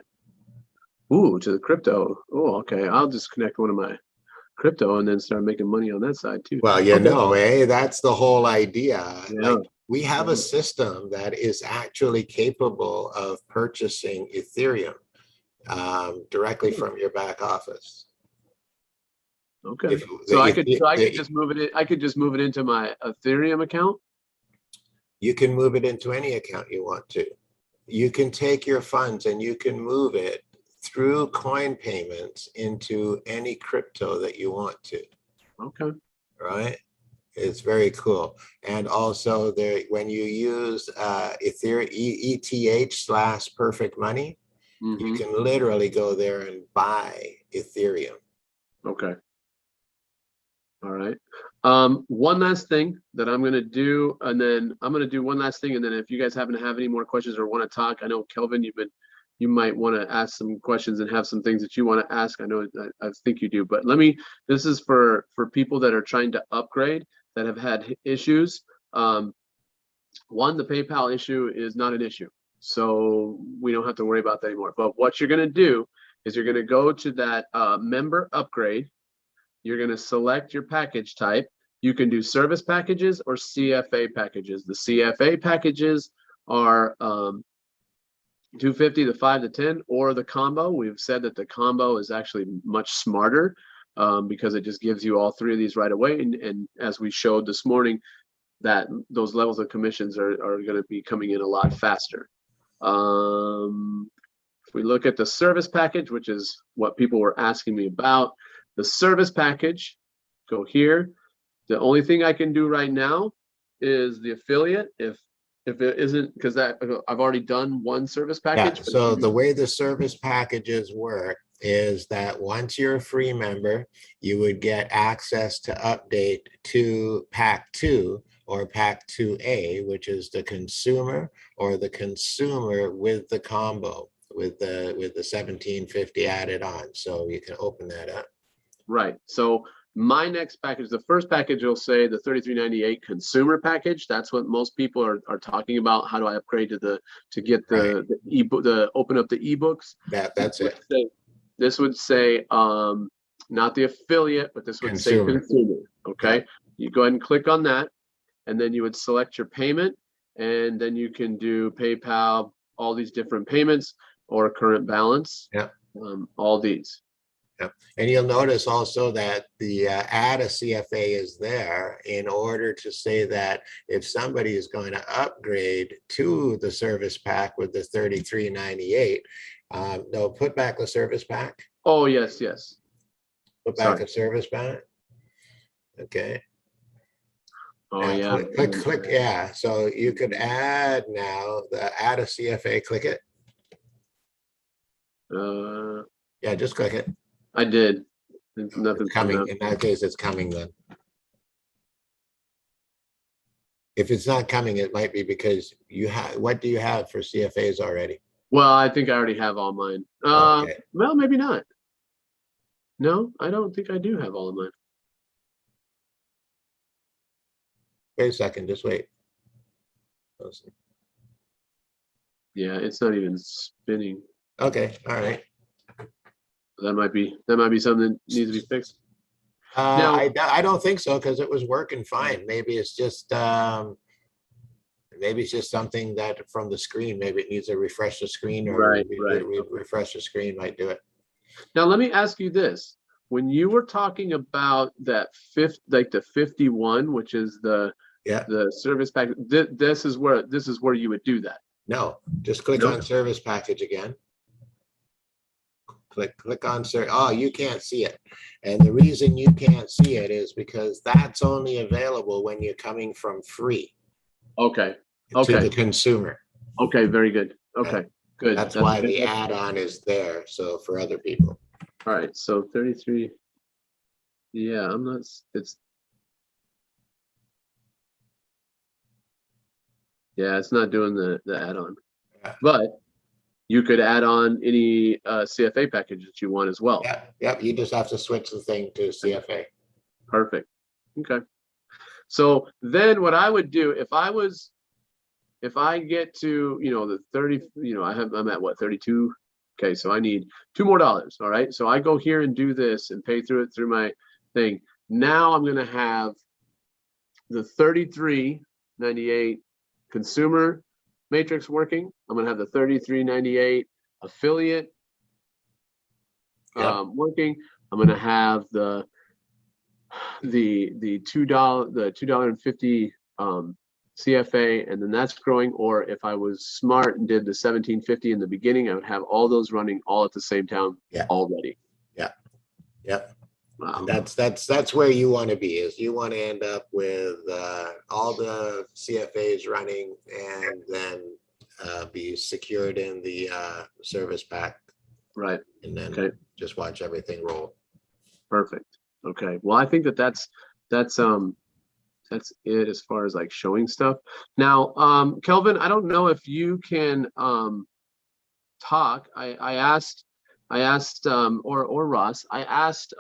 Ooh, to the crypto. Oh, okay. I'll just connect one of my crypto and then start making money on that side too. Well, that's the whole idea. Yeah. Like we have a system that is actually capable of purchasing Ethereum directly from your back office. Okay. So I could just move it into my Ethereum account. You can move it into any account you want to. You can take your funds and you can move it through coin payments into any crypto that you want to. Okay. Right? It's very cool. And also when you use Ethereum ETH/perfect money, you can literally go there and buy Ethereum. Okay. All right. One last thing that I'm going to do, and then I'm going to do one last thing. And then if you guys happen to have any more questions or want to talk, I know Kelvin, you might want to ask some questions and have some things that you want to ask. I know, I think you do, but this is for people that are trying to upgrade, that have had issues. One, the PayPal issue is not an issue, so we don't have to worry about that anymore. But what you're going to do is you're going to go to that member upgrade. You're going to select your package type. You can do service packages or CFA packages. The CFA packages are 250, the 5, the 10, or the combo. We've said that the combo is actually much smarter because it just gives you all three of these right away. And as we showed this morning, that those levels of commissions are going to be coming in a lot faster. If we look at the service package, which is what people were asking me about, the service package, go here. The only thing I can do right now is the affiliate. If it isn't, because I've already done one service package. Yeah, so the way the service packages work is that once you're a free member, you would get access to update to Pack 2 or Pack 2A, which is the consumer or the consumer with the combo with the 1750 added on. So you can open that up. Right. So my next package, the first package will say the $33.98 consumer package. That's what most people are talking about. How do I upgrade to get the ebook, open up the ebooks? That's it. This would say not the affiliate, but this would say consumer. Okay. You go ahead and click on that, and then you would select your payment, and then you can do PayPal, all these different payments, or current balance. Yeah. All these. Yeah. And you'll notice also that the add a CFA is there in order to say that if somebody is going to upgrade to the service pack with the $33.98, no, put back the service pack. Oh, yes, yes. Put back a service pack. Okay. Oh, now yeah. Click. Yeah. So you could add now add a CFA, click it. Yeah, just click it. I did. Nothing's coming. In that case, it's coming then. If it's not coming, it might be because you have, what do you have for CFAs already? Well, I think I already have all mine. Okay. Well, maybe not. No, I don't think I do have all of mine. Wait a second, just wait. Yeah, it's not even spinning. Okay, all right. That might be something that needs to be fixed. Now, I don't think so, because it was working fine. Maybe it's just something that from the screen. Maybe it needs to refresh the screen, or refresh the screen might do it. Now let me ask you this: when you were talking about that the 51, which is the service pack, this is where you would do that. No, just click on service package again. Click on service. Oh, you can't see it. And the reason you can't see it is because that's only available when you're coming from free. Okay. To the consumer. Okay, very good. Okay, good. That's why the add-on is there. So for other people. All right. So 33. Yeah, I'm not. It's not doing the add-on, but you could add on any CFA package that you want as well. Yeah. You just have to switch the thing to CFA. Perfect. Okay. So then what I would do if I get to, the 30, I'm at what, 32. Okay. So I need $2 more. All right. So I go here and do this and pay through my thing. Now I'm going to have the $33.98 consumer matrix working. I'm going to have the $33.98 affiliate working. I'm going to have the $2.50 CFA, and then that's growing. Or if I was smart and did the 1750 in the beginning, I would have all those running all at the same time already. Yeah. Wow. And that's where you want to be, is you want to end up with all the CFAs running and then be secured in the service pack. Right. And then just watch everything roll. Perfect. Okay. Well, I think that's it as far as like showing stuff. Now, Kelvin, I don't know if you can talk. I asked or Ross, I asked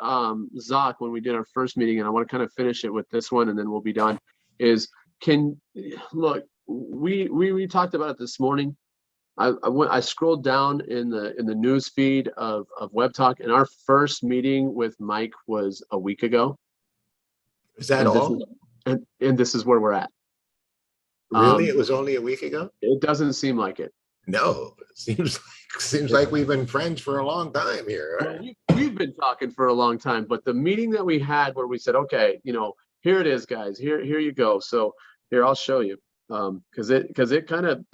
Zach when we did our first meeting, and I want to kind of finish it with this one and then we'll be done, is we talked about it this morning. I scrolled down in the news feed of Web Talk, and our first meeting with Mike was a week ago. Is that all? And this is where we're at. Really? It was only a week ago? It doesn't seem like it. No, it seems like we've been friends for a long time here. Well, we've been talking for a long time, but the meeting that we had where we said, okay, here it is, guys, here you go. So here, I'll show you. Because it kind of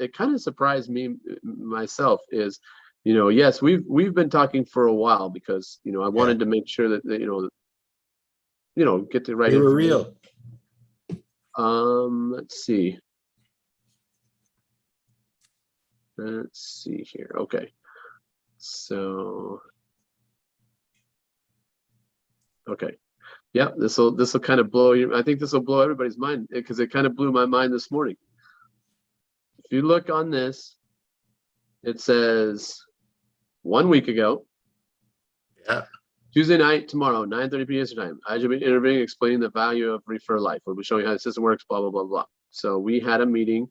surprised me myself is, yes, we've been talking for a while because, I wanted to make sure that, get the right We were information. real. Let's see. Let's see here. Okay. So, okay. Yeah, this will kind of blow you. I think this will blow everybody's mind because it kind of blew my mind this morning. If you look on this, it says 1 week ago. Yeah. Tuesday night, tomorrow, 9:30 p.m. Eastern time. I should be interviewing, explaining the value of Refer Life. We'll be showing how the system works, blah, blah, blah, blah. So we had a meeting,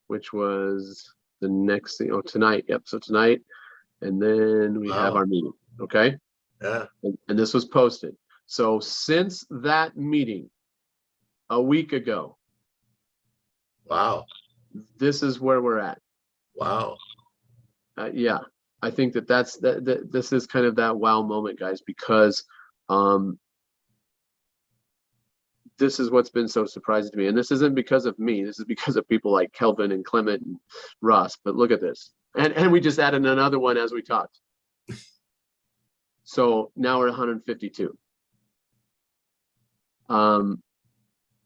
which was the next thing. Oh, tonight. Yep. So tonight. And then we have our meeting. Okay. Yeah. And this was posted. So since that meeting a week ago, Wow. this is where we're at. Wow. Yeah, I think that this is kind of that wow moment, guys, because this is what's been so surprising to me. And this isn't because of me. This is because of people like Kelvin and Clement and Ross. But look at this. And we just added another one as we talked. So now we're at 152.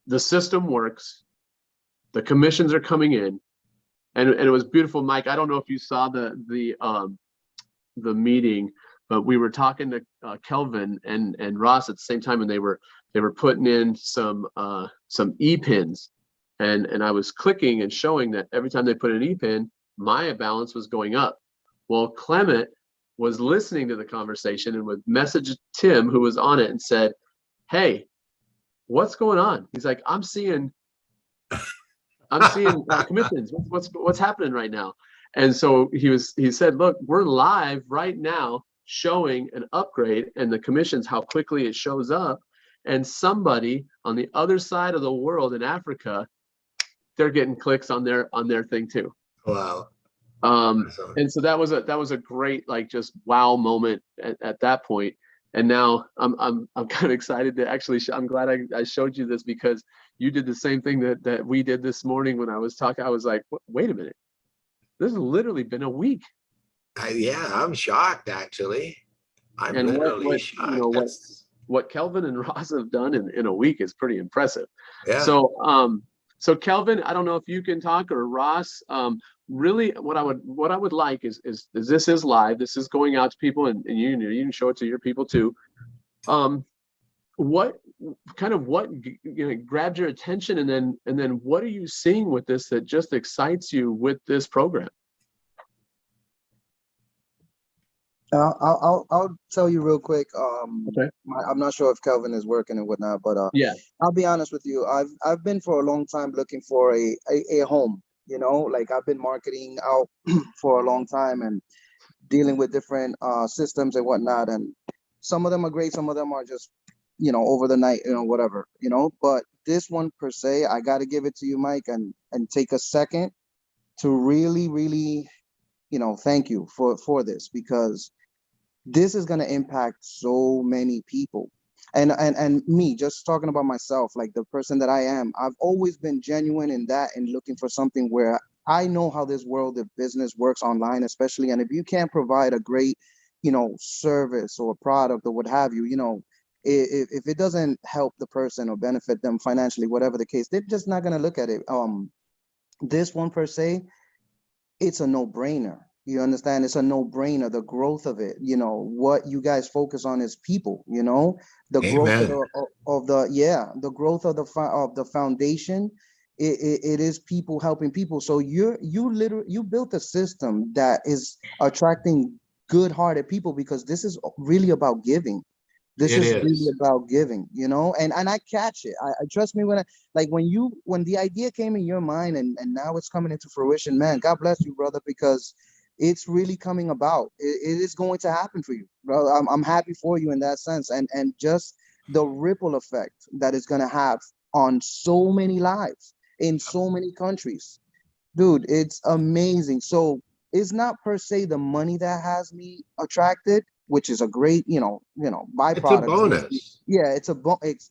The system works. The commissions are coming in. And it was beautiful, Mike. I don't know if you saw the meeting, but we were talking to Kelvin and Ross at the same time, and they were putting in some e-pins, and I was clicking and showing that every time they put an e-pin, my balance was going up. Well, Clement was listening to the conversation and would message Tim, who was on it, and said, "Hey, what's going on?" He's like, I'm seeing commissions. What's happening right now? And so he said, look, we're live right now showing an upgrade and the commissions, how quickly it shows up. And somebody on the other side of the world in Africa, they're getting clicks on their thing too. Wow. Awesome. And so that was a great, like, just wow moment at that point. And now I'm kind of excited to actually, I'm glad I showed you this because you did the same thing that we did this morning when I was talking. I was like, wait a minute, this has literally been a week. Yeah, I'm shocked actually. I'm literally shocked. What Kelvin and Ross have done in a week is pretty impressive. Yeah. So Kelvin, I don't know if you can talk, or Ross. Really, what I would like is this is live. This is going out to people, and you can show it to your people too. What grabbed your attention, and then what are you seeing with this that just excites you with this program? I'll tell you real quick. Okay. I'm not sure if Kelvin is working and whatnot, but yeah, I'll be honest with you. I've been for a long time looking for a home. Like I've been marketing out for a long time and dealing with different systems and whatnot. And some of them are great, some of them are just over the night, whatever. But this one per se, I got to give it to you, Mike, and take a second to really thank you for this, because this is going to impact so many people. And me, just talking about myself, like the person that I am, I've always been genuine in that and looking for something where I know how this world of business works online, especially. And if you can't provide a great, service or product or what have you, if it doesn't help the person or benefit them financially, whatever the case, they're just not going to look at it. This one per se, it's a no-brainer. You understand? It's a no-brainer. The growth of it, what you guys focus on is people, the Amen. growth of the growth of the foundation. It is people helping people. So you built a system that is attracting good-hearted people, because this is really about giving. This is really about giving, and I catch it. I trust me when the idea came in your mind and now it's coming into fruition, man, God bless you, brother, because it's really coming about. It is going to happen for you, bro. I'm happy for you in that sense. And just the ripple effect that it's going to have on so many lives in so many countries, dude, it's amazing. So it's not per se the money that has me attracted, which is a great, byproduct. It's a bonus. Yeah,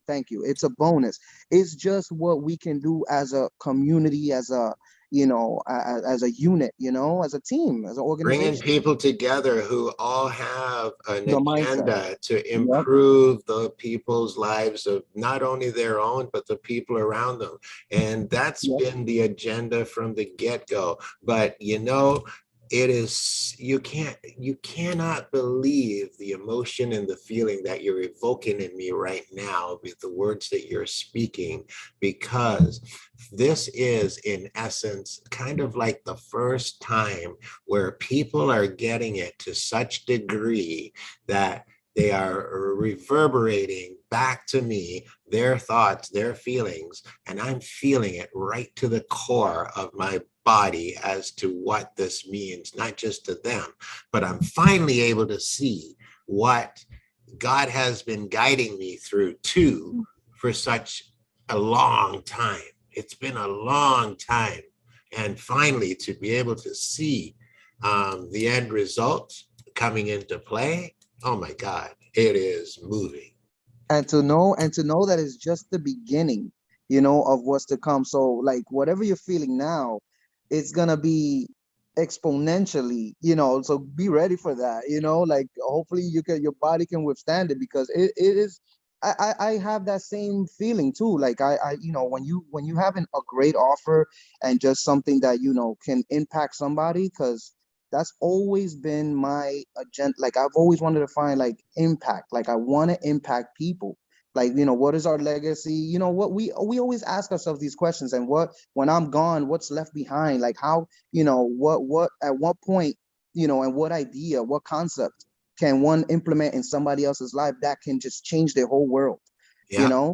thank you. It's a bonus. It's just what we can do as a community, as a, as a unit, as a team, as an Bringing organization. people together who all have an The mindset. agenda to Yep. improve the people's lives of not only their own, but the people around them. And that's Yep. been the agenda from the get-go. But it is, you cannot believe the emotion and the feeling that you're evoking in me right now with the words that you're speaking, because this is in essence kind of like the first time where people are getting it to such degree that they are reverberating back to me their thoughts, their feelings, and I'm feeling it right to the core of my body as to what this means, not just to them, but I'm finally able to see what God has been guiding me through too for such a long time. It's been a long time. And finally, to be able to see the end result coming into play, oh my God, it is moving. And to know that it's just the beginning, of what's to come. So like whatever you're feeling now, it's gonna be exponentially, so be ready for that, like hopefully your body can withstand it, because it is. I have that same feeling too. Like I when you have a great offer and just something that can impact somebody, because that's always been my agenda. Like I've always wanted to find like impact. Like I want to impact people. Like, what is our legacy? What we always ask ourselves these questions, and when I'm gone, what's left behind? Like how, what at what point, and what idea, what concept can one implement in somebody else's life that can just change their whole world? Yeah.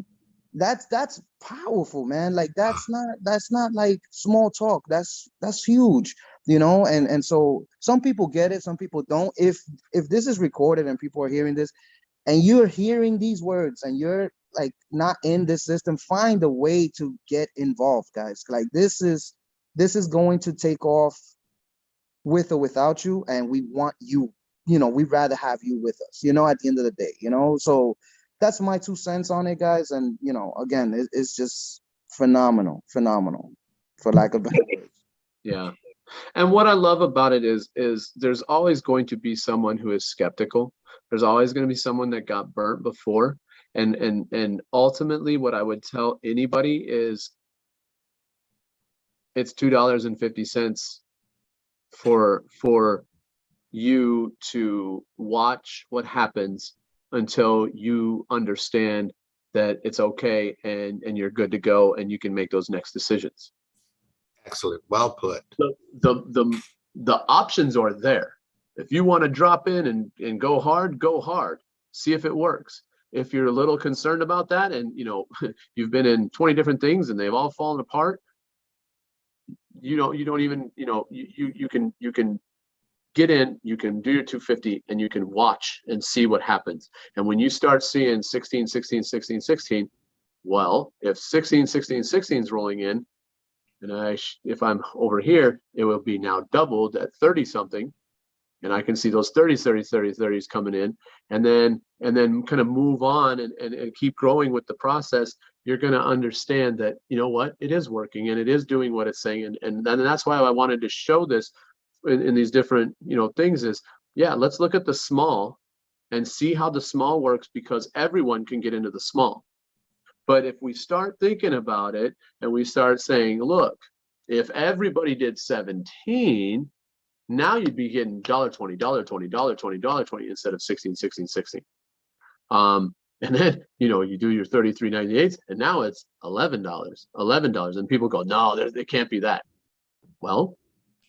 That's powerful, man. Like that's not like small talk. That's huge, and so some people get it, some people don't. If this is recorded and people are hearing this, and you're hearing these words and you're like not in this system, find a way to get involved, guys. Like this is going to take off with or without you, and we want you, we'd rather have you with us, at the end of the day, so that's my 2 cents on it, guys. And again, it's just phenomenal, for lack of better words. Yeah. And what I love about it is there's always going to be someone who is skeptical. There's always going to be someone that got burnt before. And ultimately what I would tell anybody is it's $2.50 for you to watch what happens until you understand that it's okay and you're good to go and you can make those next decisions. Excellent. Well put. The options are there. If you want to drop in and go hard, see if it works. If you're a little concerned about that and you've been in 20 different things and they've all fallen apart, you can get in, you can do your 250 and you can watch and see what happens. And when you start seeing 16, 16, 16, 16, well, if 16, 16, 16 is rolling in, and if I'm over here, it will be now doubled at 30 something. And I can see those 30s coming in, and then kind of move on and keep growing with the process. You're going to understand that, it is working and it is doing what it's saying. And that's why I wanted to show this in these different, things is, let's look at the small and see how the small works, because everyone can get into the small. But if we start thinking about it and we start saying, look, if everybody did 17, now you'd be getting $1.20, $1.20, $1.20, $1.20 instead of 16, 16, 16. And then, you do your 33.98 and now it's $11. And people go, no, they can't be that. Well,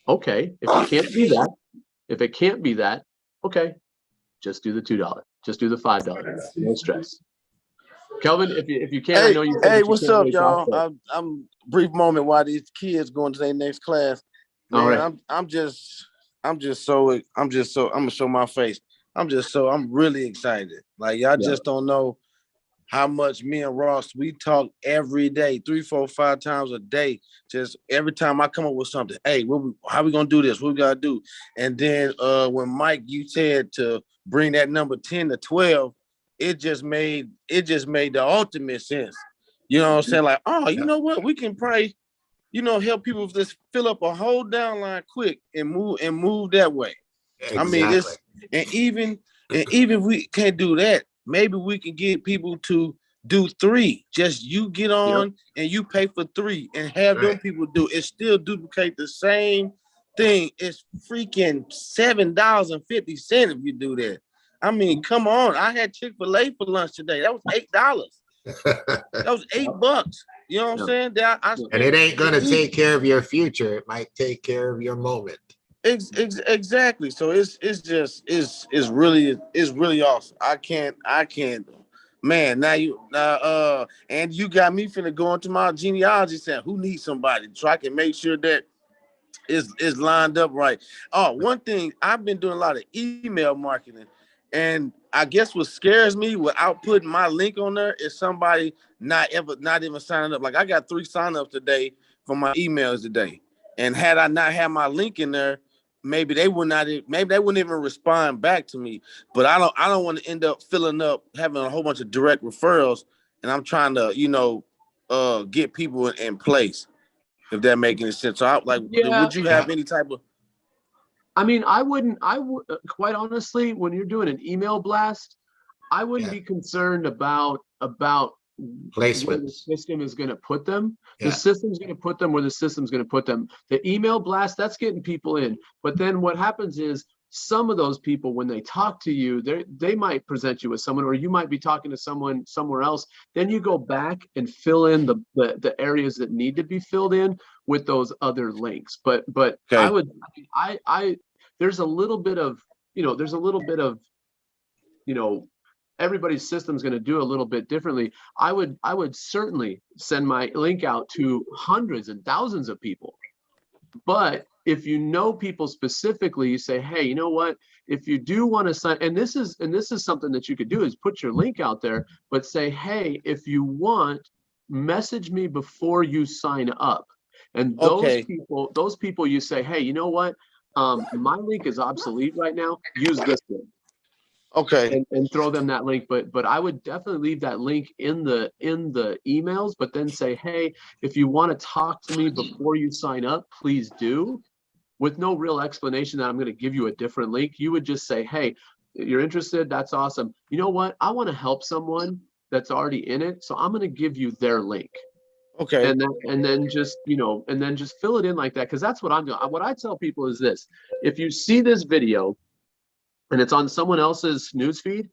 okay, if it can't be that, okay, just do the $2, just do the $5, no stress. Kelvin, if you can, I know you. Hey, what's up, y'all? I'm brief moment while these kids going to their next class. Man, all right. I'm gonna show my face. I'm really excited. Like y'all just don't know how much me and Ross, we talk every day, 3, 4, 5 times a day. Just every time I come up with something, hey, how we gonna do this? What we gotta do? And then when Mike, you said to bring that number 10 to 12, it just made the ultimate sense. You know what I'm saying? Like, oh, you know what? We can probably, help people just fill up a whole downline quick and move that way. Exactly. I mean, and even if we can't do that, maybe we can get people to do 3. Just you get on and you pay for 3 and have them people do it. Still duplicate the same thing. It's freaking $7.50 if you do that. I mean, come on. I had Chick-fil-A for lunch today. That was $8. That was $8. You know what I'm saying? And it ain't gonna take care of your future. It might take care of your moment. Exactly. So it's really awesome. I can't. Man, and you got me finna go into my genealogy saying who needs somebody so I can make sure that is lined up right. Oh, one thing, I've been doing a lot of email marketing, and I guess what scares me without putting my link on there is somebody not even signing up. Like I got 3 signups today for my emails today, and had I not had my link in there, maybe they wouldn't even respond back to me. But I don't want to end up filling up having a whole bunch of direct referrals, and I'm trying to get people in place. If that makes any sense. So would you have any type of? I mean, I would quite honestly, when you're doing an email blast, I wouldn't be concerned about placement. Where the system is going to put them. The system's going to put them where the system's going to put them. The email blast, that's getting people in. But then what happens is some of those people, when they talk to you, they might present you with someone, or you might be talking to someone somewhere else. Then you go back and fill in the areas that need to be filled in with those other links. But okay. There's a little bit of, everybody's system's going to do a little bit differently. I would certainly send my link out to hundreds and thousands of people. But if you know people specifically, you say, hey, you know what? If you do want to sign, and this is something that you could do, is put your link out there, but say, hey, if you want, message me before you sign up. And those people you say, hey, you know what? My link is obsolete right now. Use this one. Okay. And throw them that link. But I would definitely leave that link in the emails, but then say, hey, if you want to talk to me before you sign up, please do. With no real explanation that I'm going to give you a different link. You would just say, hey, you're interested? That's awesome. You know what? I want to help someone that's already in it. So I'm going to give you their link. Okay. And then just fill it in like that. Cause that's what I'm doing. What I tell people is this: if you see this video and it's on someone else's newsfeed,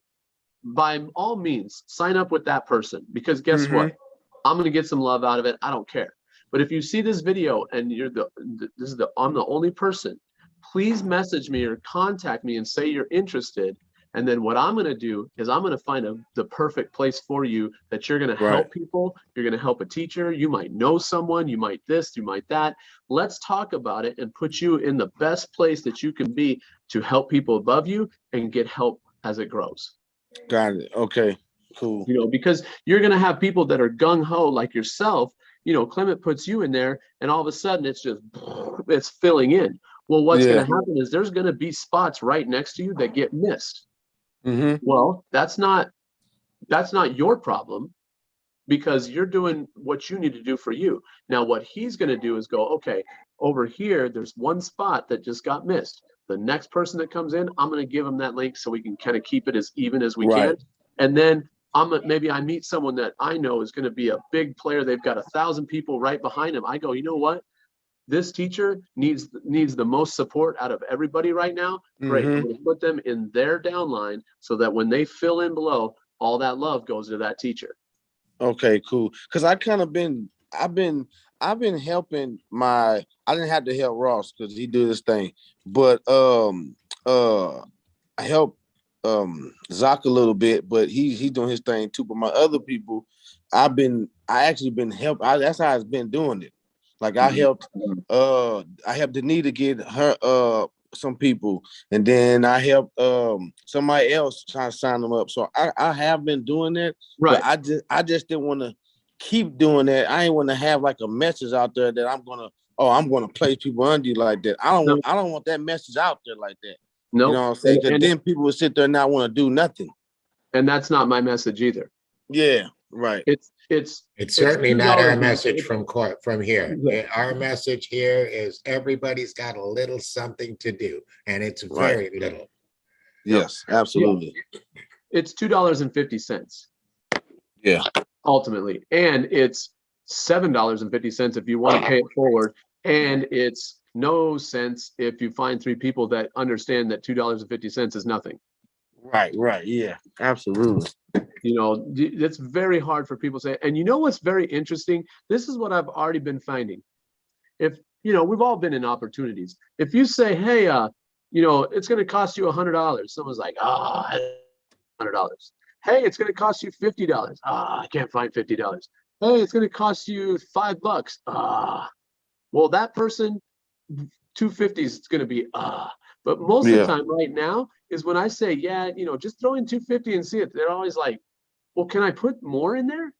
by all means, sign up with that person, because guess what? I'm going to get some love out of it. I don't care. But if you see this video and I'm the only person, please message me or contact me and say you're interested. And then what I'm going to do is I'm going to find the perfect place for you that you're going to help people. You're going to help a teacher. You might know someone. You might this, you might that. Let's talk about it and put you in the best place that you can be to help people above you and get help as it grows. Got it. Okay, cool. Because you're going to have people that are gung-ho like yourself. Clement puts you in there and all of a sudden it's filling in. Well, what's going to happen is there's going to be spots right next to you that get missed. Well, that's not your problem, because you're doing what you need to do for you. Now, what he's going to do is go, okay, over here, there's one spot that just got missed. The next person that comes in, I'm going to give them that link so we can kind of keep it as even as we can. And then maybe I meet someone that I know is going to be a big player. They've got 1,000 people right behind them. I go, you know what? This teacher needs the most support out of everybody right now. Great. I'm going to put them in their downline so that when they fill in below, all that love goes to that teacher. Okay, cool. Because I've been helping I didn't have to help Ross because he do this thing, but I help Zach a little bit, but he's doing his thing too. But my other people, I actually been helping. That's how I've been doing it. Like I helped Danita get her some people, and then I helped somebody else try to sign them up. So I have been doing that, Right. but I just didn't want to keep doing that. I ain't want to have like a message out there that I'm gonna place people under you like that. I don't want that message out there like that. No, You know what I'm saying? Because and then people will sit there and not want to do nothing. that's not my message either. Yeah, right. It's certainly not our $2. message from here. Yeah. Our message here is everybody's got a little something to do, and it's very little. Yes, absolutely. It's $2.50. Yeah. Ultimately, and it's $7.50 if you want to pay it forward, and it's no cents if you find 3 people that understand that $2.50 is nothing. Right. Yeah, absolutely. You know, it's very hard for people to say. And you know what's very interesting? This is what I've already been finding. If, you know, we've all been in opportunities. If you say, hey, you know, it's going to cost you $100. Someone's like, $100. Hey, it's going to cost you $50. I can't find $50. Hey, it's going to cost you $5. Well, that person, 250 is going to be, but most of the time right now is when I say, yeah, you know, just throw in 250 and see it. They're always like, well, can I put more in there?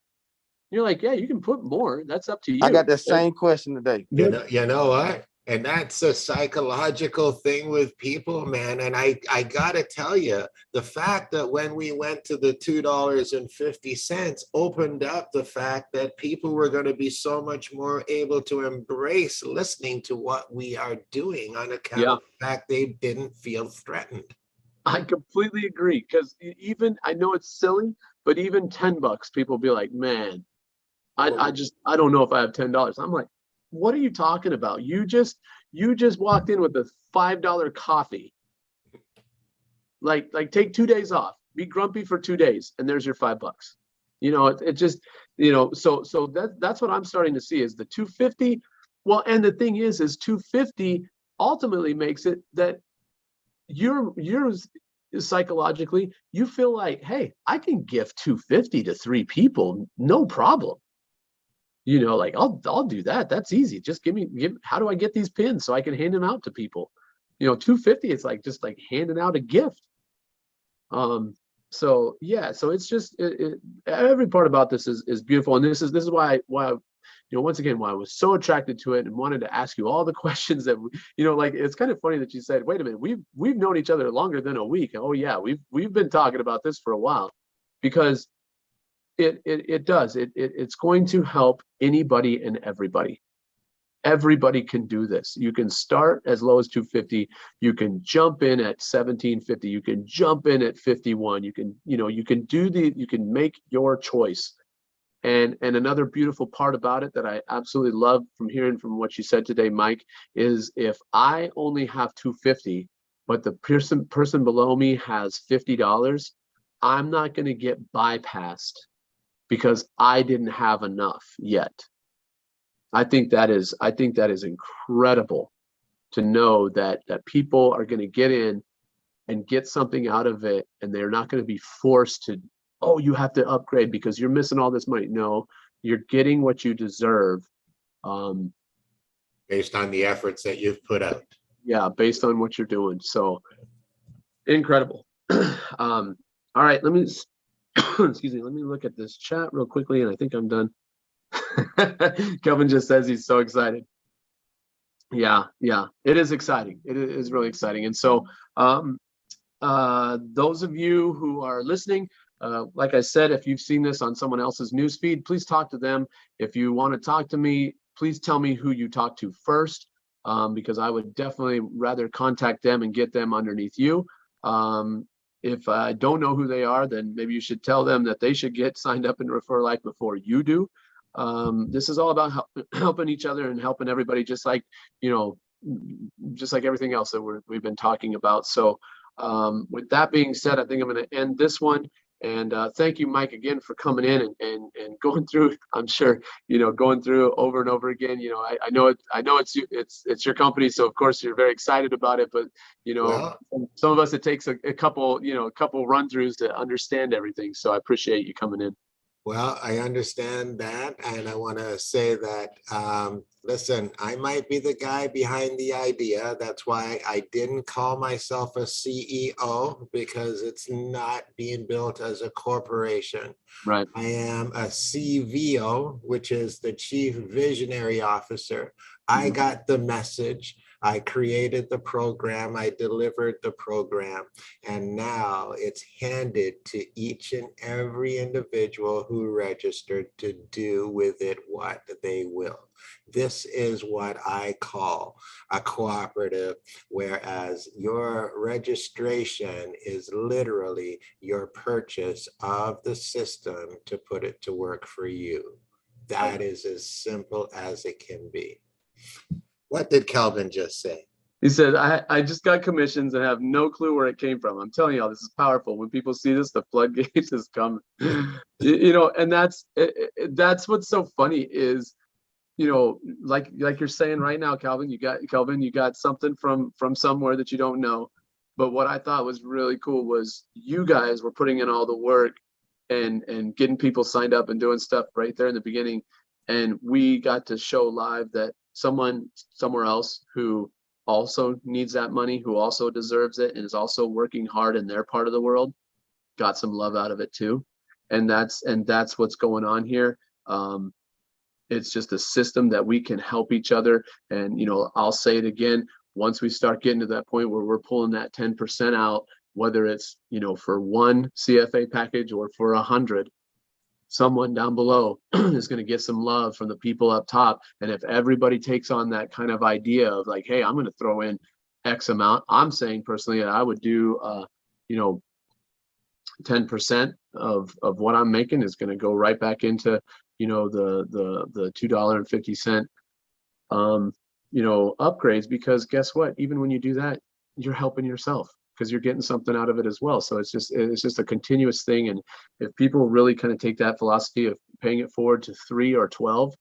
You're like, yeah, you can put more. That's up to you. I got that same question today. You know what? And that's a psychological thing with people, man. And I gotta tell you, the fact that when we went to the $2.50 opened up the fact that people were going to be so much more able to embrace listening to what we are doing on account of the fact they didn't feel threatened. I completely agree, because even, I know it's silly, but even $10, people be like, man, I don't know if I have $10. I'm like, what are you talking about? You just walked in with a $5 coffee. Like take 2 days off, be grumpy for 2 days, and there's your $5. You know, it just, you know, so that's what I'm starting to see is the 250. Well, and the thing is 250 ultimately makes it that you're psychologically, you feel like, hey, I can give 250 to 3 people, no problem. You know, like I'll do that. That's easy. Just give how do I get these pins so I can hand them out to people? You know, 250, it's like just like handing out a gift. So yeah, so it's just every part about this is beautiful. And this is why you know, once again, why I was so attracted to it and wanted to ask you all the questions that you know, like it's kind of funny that you said, wait a minute, we've known each other longer than a week. Oh yeah, we've been talking about this for a while, because it's going to help anybody and everybody. Everybody can do this. You can start as low as 250. You can jump in at 1750. You can jump in at 51. You can make your choice. And another beautiful part about it that I absolutely love from hearing from what you said today, Mike, is if I only have 250, but the person below me has $50, I'm not going to get bypassed because I didn't have enough yet. I think that is incredible to know that people are going to get in and get something out of it, and they're not going to be forced to, oh, you have to upgrade because you're missing all this money. No, you're getting what you deserve. Based on the efforts that you've put out. Yeah, based on what you're doing. So incredible. All right, let me excuse me, let me look at this chat real quickly, and I think I'm done. Kelvin just says he's so excited. Yeah, it is exciting. It is really exciting. And so those of you who are listening, like I said, if you've seen this on someone else's newsfeed, please talk to them. If you want to talk to me, please tell me who you talked to first, because I would definitely rather contact them and get them underneath you. If I don't know who they are, then maybe you should tell them that they should get signed up in Refer Life before you do. This is all about helping each other and helping everybody, just like, you know, just like everything else that we've been talking about. So with that being said, I think I'm going to end this one. And thank you, Mike, again for coming in and going through. I'm sure, you know, going through over and over again. You know, I know it's your company, so of course you're very excited about it. But you know, some of us, it takes a couple run throughs to understand everything. So I appreciate you coming in. Well, I understand that, and I want to say that, listen, I might be the guy behind the idea. That's why I didn't call myself a CEO, because it's not being built as a corporation. Right. I am a CVO, which is the Chief Visionary Officer. I got the message. I created the program. I delivered the program. And now it's handed to each and every individual who registered to do with it what they will. This is what I call a cooperative, whereas your registration is literally your purchase of the system to put it to work for you. That is as simple as it can be. What did Kelvin just say? He said, I just got commissions and have no clue where it came from. I'm telling y'all, this is powerful. When people see this, the floodgates is coming. You know, and that's what's so funny is, you know, like you're saying right now, Calvin, you got something from somewhere that you don't know. But what I thought was really cool was you guys were putting in all the work and getting people signed up and doing stuff right there in the beginning. And we got to show live that someone somewhere else who also needs that money, who also deserves it and is also working hard in their part of the world, got some love out of it too. And that's what's going on here. It's just a system that we can help each other. And, you know, I'll say it again, once we start getting to that point where we're pulling that 10% out, whether it's, you know, for one CFA package or for 100, someone down below is going to get some love from the people up top. And if everybody takes on that kind of idea of like, hey, I'm going to throw in X amount, I'm saying personally that I would do, you know, 10% of what I'm making is going to go right back into, you know, the $2.50, you know, upgrades, because guess what? Even when you do that, you're helping yourself because you're getting something out of it as well. So it's just a continuous thing. And if people really kind of take that philosophy of paying it forward to 3 or 12,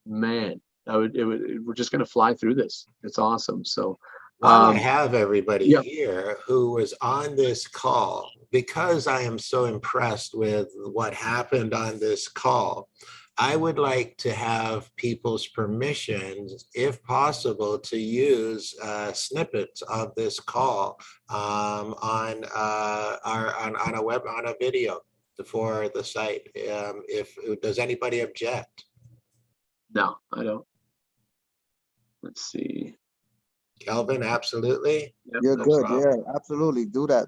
man, we're just going to fly through this. It's awesome. So While I have everybody Yep. here who was on this call, because I am so impressed with what happened on this call, I would like to have people's permissions, if possible, to use snippets of this call on a video for the site. If does anybody object? No, I don't. Let's see. Kelvin, absolutely. Yep. You're No good. problem. Yeah, absolutely. Do that.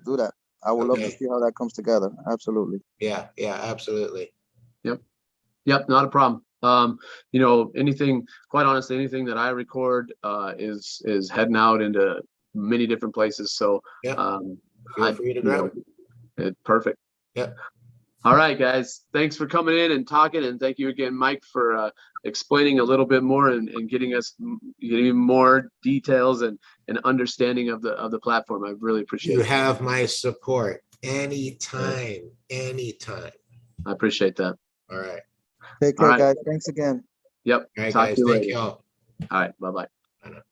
I would love to Okay. see how that comes together. Absolutely. Yeah, absolutely. Yep, not a problem. You know, quite honestly, anything that I record is heading out into many different places. So Yeah. Feel free to grab it. Perfect. Yep. All right, guys. Thanks for coming in and talking, and thank you again, Mike, for explaining a little bit more and getting more details and understanding of the platform. I really appreciate You it. have my support anytime. I appreciate that. All right. Take All care, right. guys. Thanks again. Yep. All right, Talk guys. to you Thank later. you all. All right. Bye-bye. Bye now.